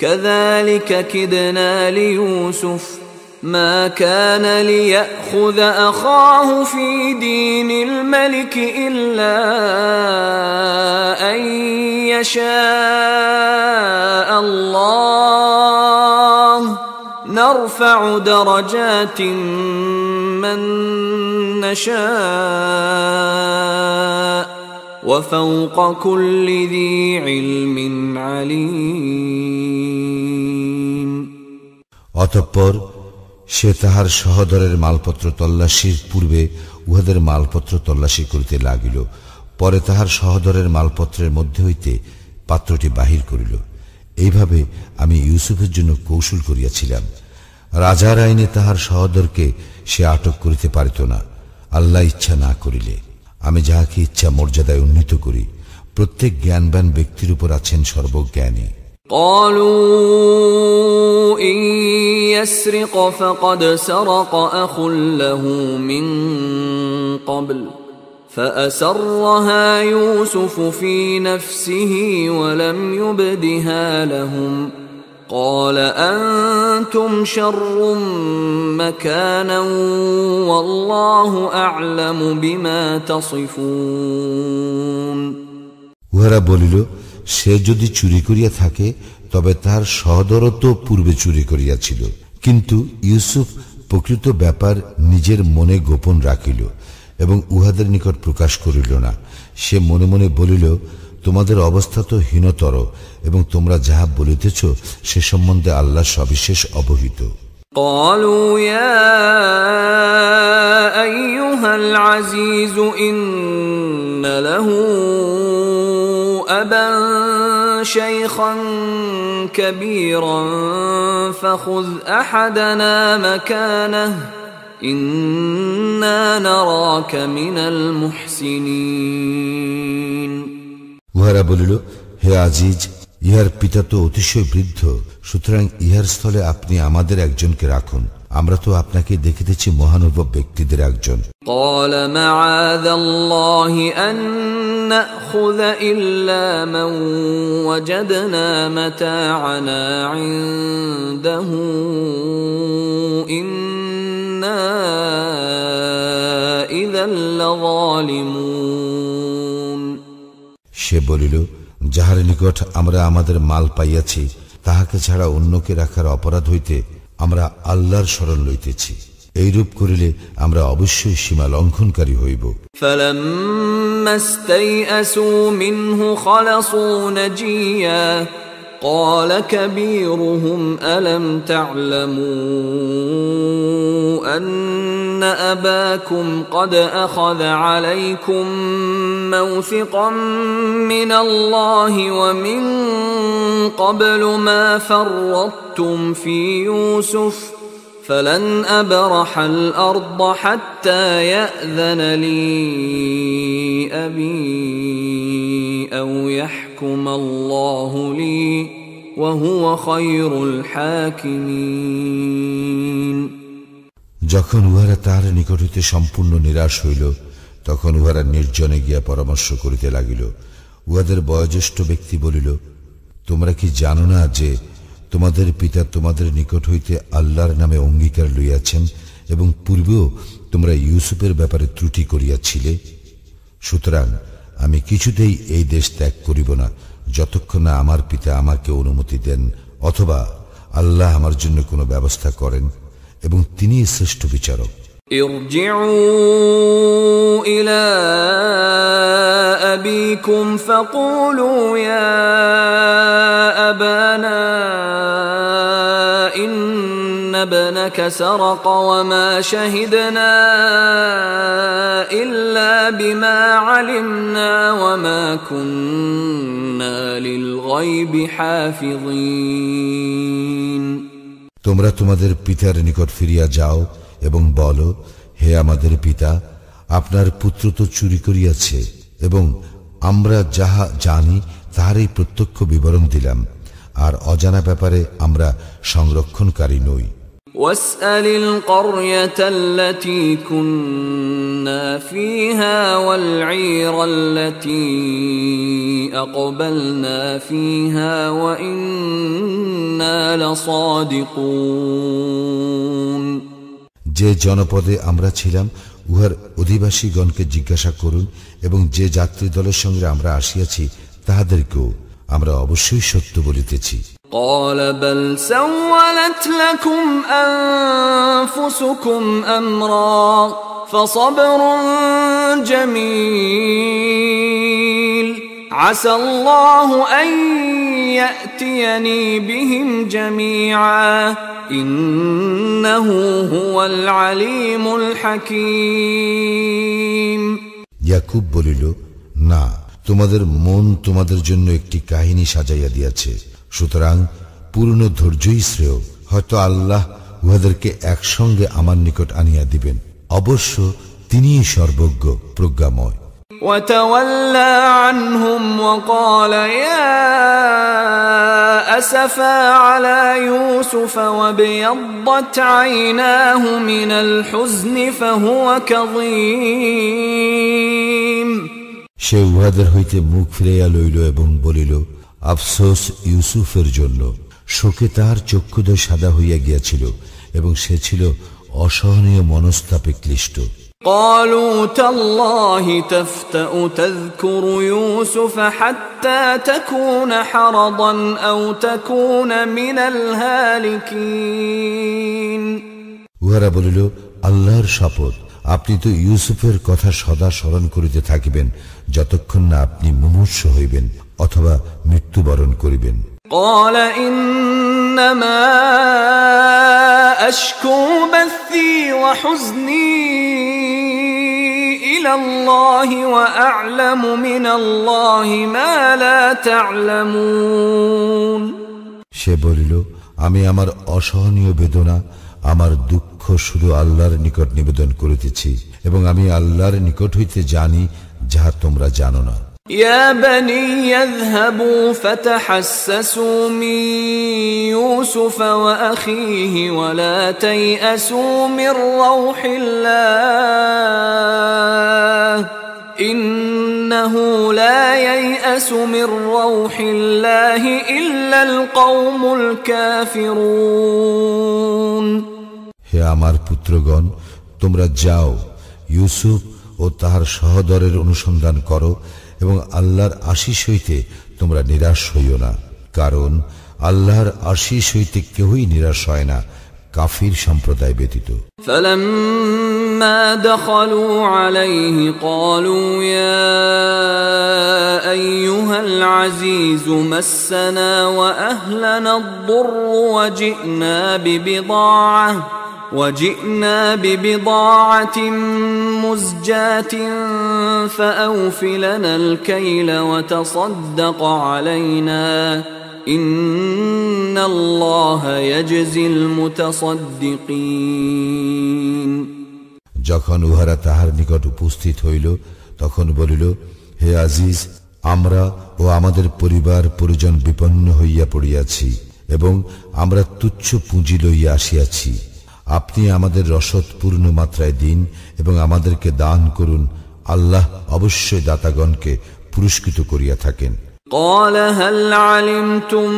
كذلك كدنا ليوسف ما كان ليأخذ أخاه في دين الملك إلا أن يشاء الله نرفع درجات من نشاء وفوق كل ذي علم عليم অতঃপর সে তাহার সহদরের মালপত্র তল্লাশির পূর্বে উহাদের মালপত্র তল্লাশি করিতে লাগিল। পরে তাহার সহদরের মালপত্রের মধ্যে হইতে পাত্রটি বাহির করিল। এইভাবে আমি ইউসুফের জন্য কৌশল করিয়াছিলাম। রাজার আইনে তাহার সহদরকে সে আটক করিতে পারিত না, আল্লাহ ইচ্ছা না করিলে। আমি যাহাকে ইচ্ছা মর্যাদায় উন্নীত করি। প্রত্যেক জ্ঞানবান ব্যক্তির উপর আছেন সর্বজ্ঞানী। قالوا إن يسرق فقد سرق أخ له من قبل فأسرها يوسف في نفسه ولم يبدها لهم قال أنتم شر مكانا والله أعلم بما تصفون উহারা বলিল, সে যদি চুরি করিয়া থাকে তবে তার সহদরও তো পূর্বে চুরি করিয়াছিল, কিন্তু ইউসুফ প্রকৃত ব্যাপার নিজের মনে গোপন রাখিল এবং উহাদের নিকট প্রকাশ করিল না। সে মনে মনে বলিল, তোমাদের অবস্থা তো হীনতর এবং তোমরা যাহা বলিতেছ সে সম্বন্ধে আল্লাহ সবিশেষ অবহিত। قالوا يا أيها العزيز إن له أبا شيخا كبيرا فخذ أحدنا مكانه إنا نراك من المحسنين উহারা বলিল, হে আজিজ, ইহার পিতা তো অতিশয় বৃদ্ধ, সুতরাং ইহার স্থলে আপনি আমাদের একজনকে রাখুন, আমরা তো আপনাকে দেখিতেছি মহানুভব ব্যক্তিদের একজন। قال معاذ الله أن نأخذ إلا من وجدنا متاعنا عنده إنا إذا لظالمون সে বলিল, যাহার নিকট আমরা আমাদের মাল পাইয়াছি তাহাকে ছাড়া অন্যকে রাখার অপরাধ হইতে আমরা আল্লাহর শরণ লইতেছি। এইরূপ করিলে আমরা অবশ্যই সীমা লঙ্ঘনকারী হইব। فلما استيئسوا منه خلصوا نجيا قال كبيرهم ألم تعلموا أن أباكم قد أخذ عليكم موثقا من الله ومن قبل ما فرطتم في يوسف فلن أبرح الأرض حتى يأذن لي أبي أو يحكم الله لي وهو خير الحاكمين যখন উহারা তাহার নিকট হইতে সম্পূর্ণ নিরাশ হইল, তখন উহারা নির্জনে গিয়া পরামর্শ করিতে লাগিল। উহাদের বয়োজ্যেষ্ঠ ব্যক্তি বলিল, তোমরা কি জানো না যে তোমাদের পিতা তোমাদের নিকট হইতে আল্লাহর নামে অঙ্গীকার লইয়াছেন এবং পূর্বেও তোমরা ইউসুফের ব্যাপারে ত্রুটি করিয়াছিলে? সুতরাং আমি কিছুতেই এই দেশ ত্যাগ করিব না যতক্ষণ না আমার পিতা আমাকে অনুমতি দেন অথবা আল্লাহ আমার জন্য কোনো ব্যবস্থা করেন, এবং তিনি শ্রেষ্ঠ বিচারক। ارجعوا إلى أبيكم فقولوا يا أبانا إن ابنك سرق وما شهدنا إلا بما علمنا وما كنا للغيب حافظين তোমরা তোমাদের পিতার নিকট ফিরিয়া যাও এবং বলো, হে আমাদের পিতা, আপনার পুত্র তো চুরি করিয়াছে এবং আমরা যাহা জানি তাহারই প্রত্যক্ষ বিবরণ দিলাম, আর অজানা ব্যাপারে আমরা সংরক্ষণকারী নই। واسأل القرية التي كنا فيها والعير التي أقبلنا فيها وإنا لصادقون যে জনপদে আমরা ছিলাম উহার অধিবাসীগণকে জিজ্ঞাসা করুন, এবং যে যাত্রী দলের সঙ্গে আমরা আসিয়াছি তাহাদেরকেও আমরা অবশ্যই সত্য বলিতেছি। قال بل سولت لكم أنفسكم أمرا فصبر جميل عسى الله أن يأتيني بهم جميعا إنه هو العليم الحكيم ইয়াকুব বলিল, না, তোমাদের মন তোমাদের জন্য একটি কাহিনী সাজাইয়া দিয়াছে, সুতরাং পূর্ণ ধৈর্যই শ্রেয়। হয়তো আল্লাহ উহাদেরকে একসঙ্গে আমার নিকট আনিয়া দিবেন, অবশ্য তিনিই সর্বজ্ঞ প্রজ্ঞাময়। وتولى عنهم وقال يا أسفا على يوسف وابيضت عيناه من الحزن فهو كظيم সে উহাদের হইতে মুখ ফিরাইয়া লইল এবং বলিল, আফসোস ইউসুফের জন্য, শোকে তাহার চক্ষুদ্বয় সাদা হইয়া গিয়াছিল এবং সে ছিল অসহনীয় মনস্তাপে ক্লিষ্ট। قالوا تالله تفتأ تذكر يوسف حتى تكون حرضا أو تكون من الهالكين উহারা বলিল, আল্লাহর শপথ, আপনি তো ইউসুফের কথা সদা স্মরণ করিতে থাকিবেন যতক্ষণ না আপনি মুমূর্ষ হইবেন অথবা মৃত্যুবরণ করিবেন। قال إنما أشكو بثي وحزني إلى الله وأعلم من الله ما لا تعلمون সে বলিল, আমি আমার অসহনীয় বেদনা, আমার দুঃখ শুধু আল্লাহর নিকট নিবেদন করিতেছি, এবং আমি আল্লাহর নিকট হইতে জানি যাহা তোমরা জানো না। يا بني يذهبوا فتحسسوا من يوسف وأخيه ولا تيأسوا من روح الله إنه لا ييأس من روح الله إلا القوم الكافرون হে আমার পুত্রগণ, তোমরা যাও, ইউসুফ ও তাহার সহোদরের অনুসন্ধান করো এবং আল্লাহর আশীষ হইতে তোমরা নিরাশ হইও না, কারণ আল্লাহর আশীষ হইতে কেহই নিরাশ হয় না, কাফির সম্প্রদায় ব্যতীত। فلما فلما دخلوا عليه قالوا يا أيها العزيز مسنا وأهلنا الضر وجئنا ببضاعة مزجاة فأوف لنا الكيل وتصدق علينا إن الله يجزي المتصدقين যখন উহারা তাহার নিকট উপস্থিত হইল তখন বলিল, হে আজিজ, আমরা ও আমাদের পরিবার পরিজন বিপন্ন হইয়া পড়িয়াছি এবং আমরা তুচ্ছ পুঁজি লইয়া আসিয়াছি। আপনি আমাদের রসদ পূর্ণ মাত্রায় দিন এবং আমাদেরকে দান করুন। আল্লাহ অবশ্যই দাতাগণকে পুরস্কৃত করিয়া থাকেন। قال هل علمتم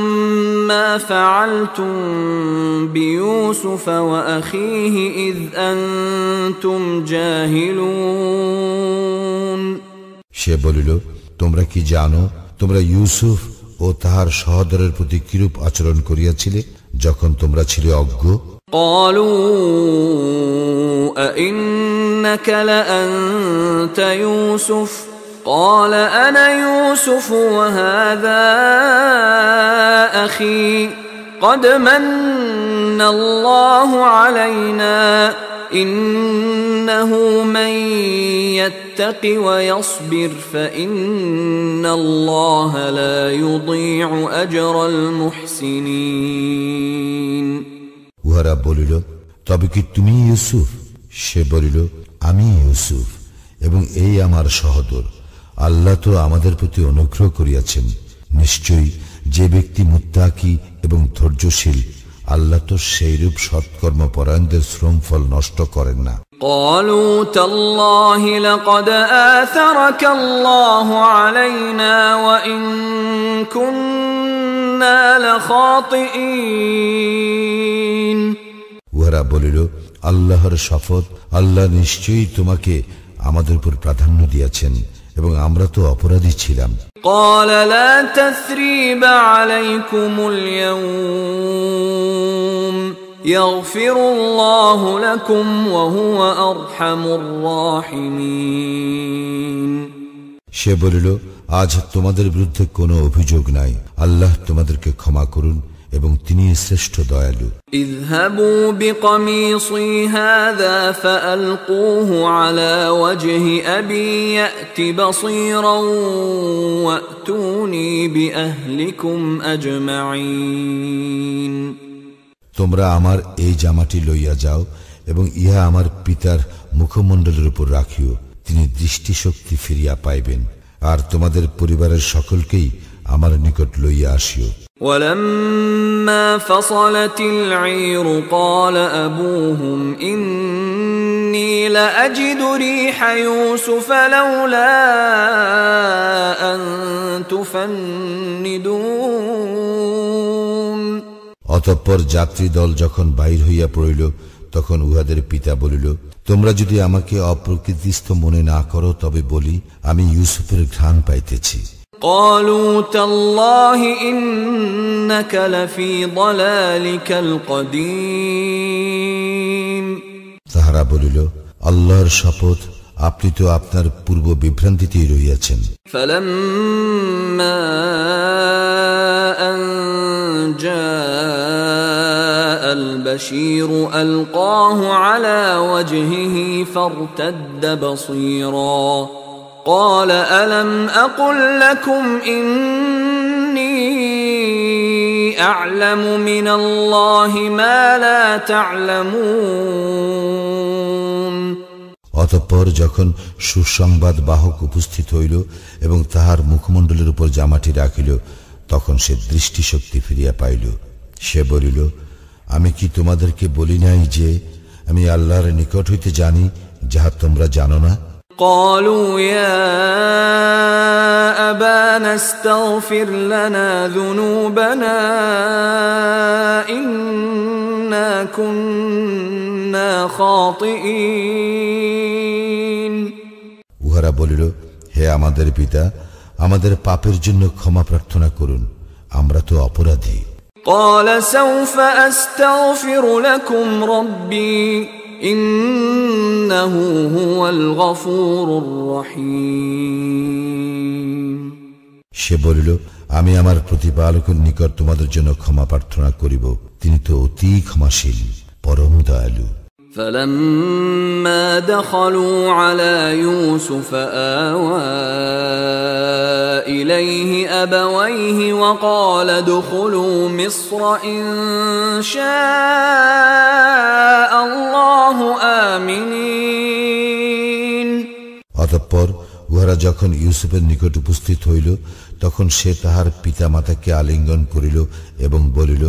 ما فعلتم بيوسف وأخيه إذ أنتم جاهلون সে বলিল, তোমরা কি জানো তোমরা ইউসুফ ও তাহার সহোদরের প্রতি কিরূপ আচরণ করিয়াছিলে যখন তোমরা ছিলে অজ্ঞ? قالوا أئنك لأنت يوسف قال أنا يوسف وهذا أخي قد من الله علينا إنه من يتق ويصبر فإن الله لا يضيع أجر المحسنين উহারা বলিল, তবে কি তুমি ইউসুফ? সে বলিল, আমি ইউসুফ এবং এই আমার সহোদর। আল্লাহ তো আমাদের প্রতি অনুগ্রহ করিয়াছেন। নিশ্চয়ই যে ব্যক্তি মুত্তাকি এবং ধৈর্যশীল, আল্লাহ তো সেইরূপ সৎকর্ম পরায়ণদের শ্রমফল নষ্ট করেন না। قالوا تالله لقد آثرك الله علينا وإن كنا لخاطئين উহারা বলিল, আল্লাহর শপথ, আল্লাহ নিশ্চয়ই তোমাকে আমাদের উপর প্রাধান্য দিয়েছেন এবং আমরা তো অপরাধী ছিলাম। قال لا تثريب عليكم اليوم يغفر الله لكم وهو أرحم الراحمين সে বলিল, আজ তোমাদের বিরুদ্ধে কোনো অভিযোগ নাই। আল্লাহ তোমাদেরকে ক্ষমা করুন এবং তিনি শ্রেষ্ঠ দয়ালু। اذهبوا بقميصي هذا فألقوه على وجه أبي يأت بصيرا وأتوني بأهلكم أجمعين তোমরা আমার এই জামাটি লইয়া যাও এবং ইহা আমার পিতার মুখমণ্ডলের উপর রাখিও, তিনি দৃষ্টিশক্তি ফিরিয়া পাইবেন, আর তোমাদের পরিবারের সকলকেই আমার নিকট লইয়া আসিও। ولما فصلت العير قال أبوهم إني لأجد ريح يوسف لولا أن تفندون অতঃপর যাত্রী দল যখন বাহির হইয়া পড়িল তখন উহাদের পিতা বলিল, তোমরা যদি আমাকে অপ্রকৃতিস্থ মনে না করো তবে বলি, আমি ইউসুফের ঘ্রাণ পাইতেছি। قالوا تالله إنك لفي ضلالك القديم তাহারা বলিল, আল্লাহর শপথ, আপনি তো আপনার পূর্ব বিভ্রান্তিতেই রহিয়াছেন। فلما أن جاء البشير ألقاه على وجهه فارتد بصيرا قال ألم أقل لكم إني أعلم من الله ما لا تعلمون অতঃপর যখন সুসংবাদ বাহক উপস্থিত হইল এবং তাহার মুখমণ্ডলের উপর জামাটি রাখিল তখন সে দৃষ্টিশক্তি ফিরিয়া পাইল। সে বলিল, আমি কি তোমাদেরকে বলি নাই যে আমি আল্লাহর নিকট হইতে জানি যাহা তোমরা জানো না? قالوا يا أبانا استغفر لنا ذنوبنا إنا كنا خاطئين উহারা বলিল, হে আমাদের পিতা, আমাদের পাপের জন্য ক্ষমা প্রার্থনা করুন, আমরা তো অপরাধী। قال سوف أستغفر لكم ربي ইন্নাহু হুয়াল গফুরুর রহিম। সে বলিল, আমি আমার প্রতিপালকের নিকট তোমাদের জন্য ক্ষমা প্রার্থনা করিব, তিনি তো অতি ক্ষমাশীল, পরম দয়ালু। فلما دخلوا على يوسف آوى إليه أبويه وقال ادخلوا مصر إن شاء الله آمنين। অতঃপর উহারা যখন ইউসুফের নিকট উপস্থিত হইল, তখন সে তাহার পিতা মাতাকে আলিঙ্গন করিল এবং বলিল,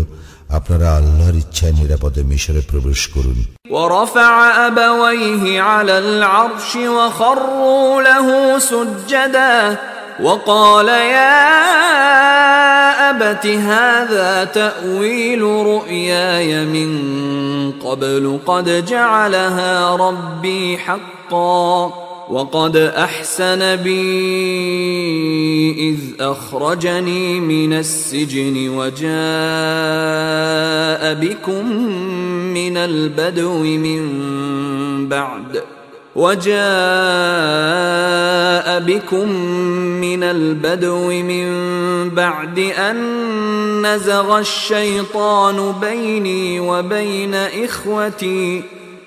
আপনারা আল্লাহর ইচ্ছায় নিরাপদে মিশরে প্রবেশ করুন। ورفع أبويه على العرش وخروا له سجدا وقال يا أبت هذا تأويل رؤياي من قبل قد جعلها ربي حقا وقد أحسن بي إذ أخرجني من السجن وجاء بكم من البدو من بعد أن نزغ الشيطان بيني وبين إخوتي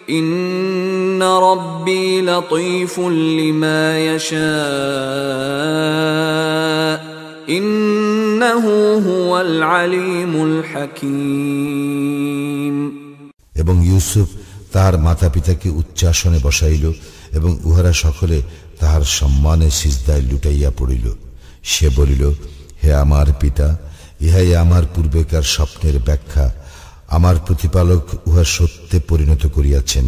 إن ربي لطيف لما يشاء إنه هو العليم الحكيم। এবং ইউসুফ তাহার মাতা পিতাকে উচ্চাসনে বসাইল এবং উহারা সকলে তাহার সম্মানে সিজদায় লুটাইয়া পড়িল। সে বলিল, হে আমার পিতা, ইহাই আমার পূর্বেকার স্বপ্নের ব্যাখ্যা। আমার প্রতিপালক উহা সত্যে পরিণত করিয়াছেন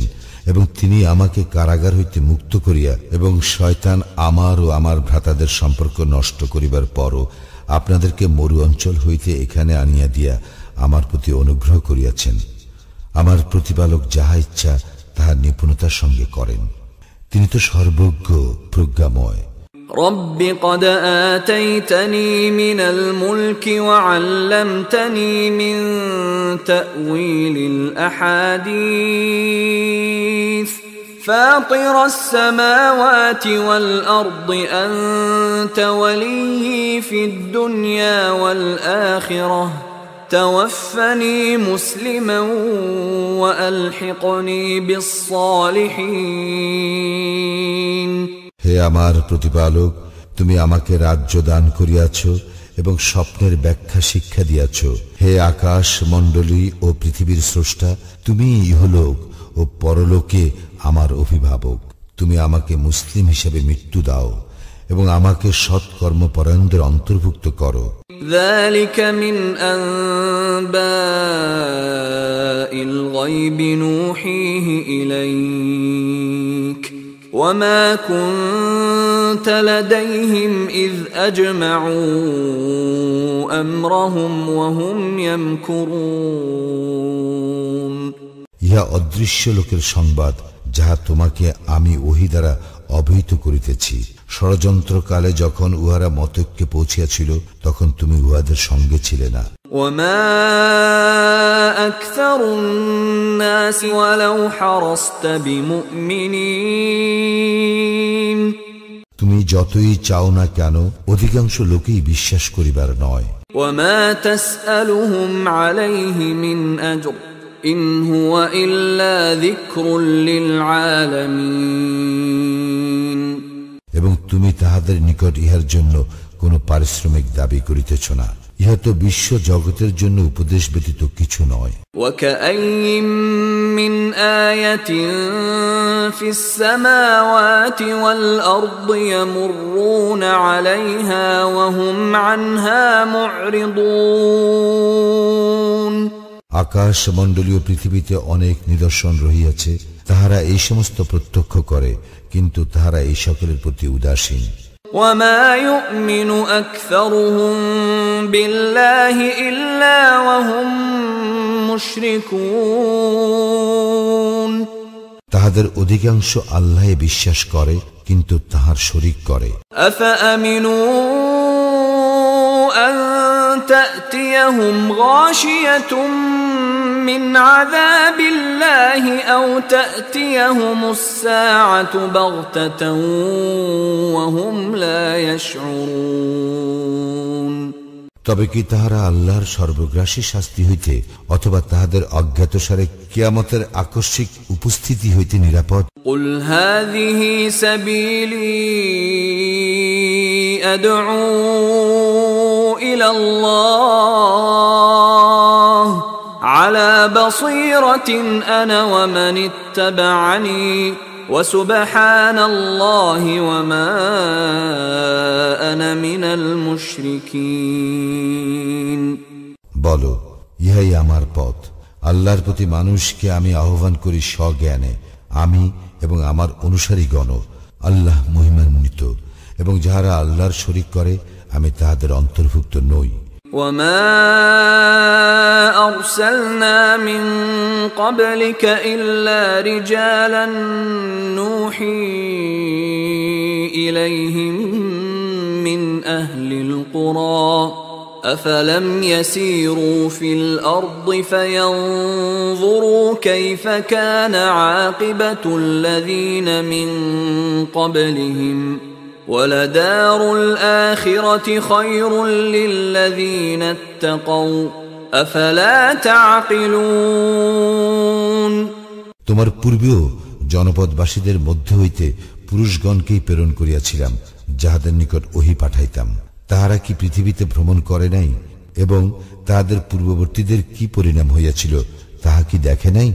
এবং তিনি আমাকে কারাগার হইতে মুক্ত করিয়া এবং শয়তান আমার ও আমার ভ্রাতাদের সম্পর্ক নষ্ট করিবার পরও আপনাদেরকে মরু অঞ্চল হইতে এখানে আনিয়া দিয়া আমার প্রতি অনুগ্রহ করিয়াছেন। আমার প্রতিপালক যাহা ইচ্ছা তাহা নিপুণতার সঙ্গে করেন, তিনি তো সর্বজ্ঞ প্রজ্ঞাময়। رب قد آتيتني من الملك وعلمتني من تأويل الأحاديث فاطر السماوات والأرض أنت ولي في الدنيا والآخرة توفني مسلما وألحقني بالصالحين। হে আমার প্রতিপালক, তুমি আমাকে রাজ্য দান করিয়াছ এবং স্বপ্নের ব্যাখ্যা শিক্ষা দিয়াছ। হে আকাশ মণ্ডলী ও পৃথিবীর স্রষ্টা, তুমি ইহলোক ও পরলোকে আমার অভিভাবক। তুমি আমাকে মুসলিম হিসেবে মৃত্যু দাও এবং আমাকে সৎকর্মপরায়ণদের অন্তর্ভুক্ত করো। ذلك من أنباء الغيب نوحيه إليك وما كنت لديهم إذ أجمعوا أمرهم وهم يمكرون। ইহা অদৃশ্য লোকের সংবাদ, যাহা তোমাকে আমি ওহী দ্বারা অবহিত করিতেছি। ষড়যন্ত্রকালে যখন উহারা মতৈক্যে পৌঁছিয়াছিল, তখন তুমি উহাদের সঙ্গে ছিলে না। وما أكثر الناس ولو حرصت بمؤمنين। তুমি যতই চাও না কেন, অধিকাংশ লোকেই বিশ্বাস করিবার নয়। وما تسألهم عليه من أجر إن هو إلا ذكر للعالمين। এবং তুমি তাহাদের নিকট ইহার জন্য কোনো পারিশ্রমিক দাবি করিতেছ না। ইহা তো বিশ্ব জগতের জন্য উপদেশ ব্যতীত কিছু নয়। وكأين من آية في السماوات والأرض يمرون عليها وهم عنها معرضون। আকাশ মণ্ডলীয় পৃথিবীতে অনেক নিদর্শন রহিয়াছে, তাহারা এই সমস্ত প্রত্যক্ষ করে, কিন্তু তাহারা এই সকলের প্রতি উদাসীন। وما يؤمن أكثرهم بالله إلا وهم مشركون। তাহাদের অধিকাংশ আল্লাহে বিশ্বাস করে, কিন্তু তাহার শরীক করে। أفأمنوا أن تأتيهم غاشية من عذاب الله أو تأتيهم الساعة بغتة وهم لا يشعرون তবে কি তাহারা আল্লাহর সর্বগ্রাসী শাস্তি হইতে অথবা তাহাদের অজ্ঞাতসারে কিয়ামতের আকস্মিক উপস্থিতি হইতে নিরাপদ? قل هذه سبيلي أدعو إلى الله على بصيرة أنا ومن اتبعني وسبحان الله وما أنا من المشركين বলো, ইহাই আমার পথ। আল্লাহর প্রতি মানুষকে আমি আহ্বান করি স্বজ্ঞানে, আমি এবং আমার অনুসারীগণ। আল্লাহ মহিমান্বিত, এবং যাহারা আল্লাহর শরীক করে আমি তাহাদের অন্তর্ভুক্ত নই। وما أرسلنا من قبلك إلا رجالا نوحي إليهم من أهل القرى أفلم يسيروا في الأرض فينظروا كيف كان عاقبة الذين من قبلهم ولدار الآخرة خير للذين اتقوا أفلا تعقلون তোমার পূর্বেও জনপদবাসীদের মধ্য হইতে পুরুষগণকেই প্রেরণ করিয়াছিলাম, যাহাদের নিকট ওহী পাঠাইতাম। তাহারা কি পৃথিবীতে ভ্রমণ করে নাই এবং তাহাদের পূর্ববর্তীদের কি পরিণাম হইয়াছিল তাহা কি দেখে নাই?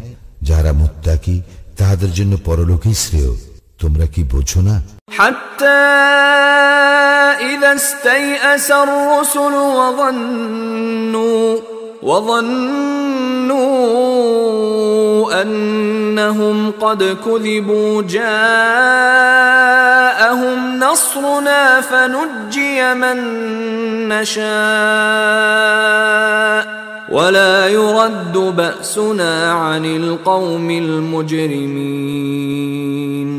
যাহারা মুত্তাকি তাহাদের জন্য পরলোকেই শ্রেয়। তোমরা কি বোঝো না? حتى إذا استيأس الرسل وظنوا أنهم قد كذبوا جاءهم نصرنا فنجي من نشاء ولا يرد بأسنا عن القوم المجرمين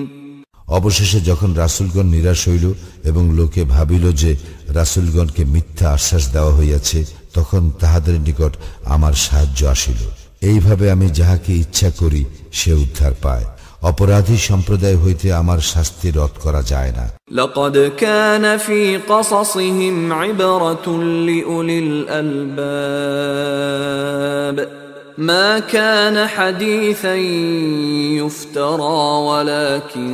অবশেষে যখন রাসূলগণ নিরাশ হইল এবং লোকে ভাবিল যে রাসূলগণকে মিথ্যা আশ্বাস দেওয়া হইয়াছে, তখন তাহাদের নিকট আমার সাহায্য আসিল। এইভাবে আমি যাহাকে ইচ্ছা করি সে উদ্ধার পায়। অপরাধী সম্প্রদায় হইতে আমার শাস্তি রদ করা যায় না। لقد كان في قصصهم عبرة لأولي الألباب ما كان حديثا يفترى ولكن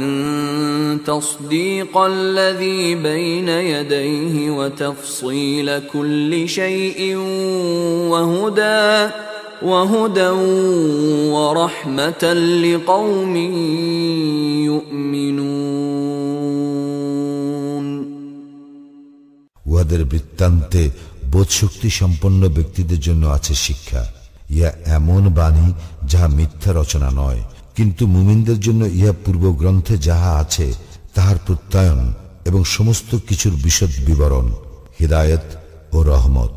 تصديق الذي بين يديه وتفصيل كل شيء وهدى ورحمة لقوم يؤمنون উহাদের বৃত্তান্তে বোধশক্তি সম্পন্ন ব্যক্তিদের জন্য আছে শিক্ষা। ইহা এমন বাণী যাহা মিথ্যা রচনা নয়, কিন্তু মুমিনদের জন্য ইহা পূর্ব গ্রন্থে যাহা আছে তাহার প্রত্যয়ন এবং সমস্ত কিছুর বিশদ বিবরণ, হিদায়াত ও রহমত।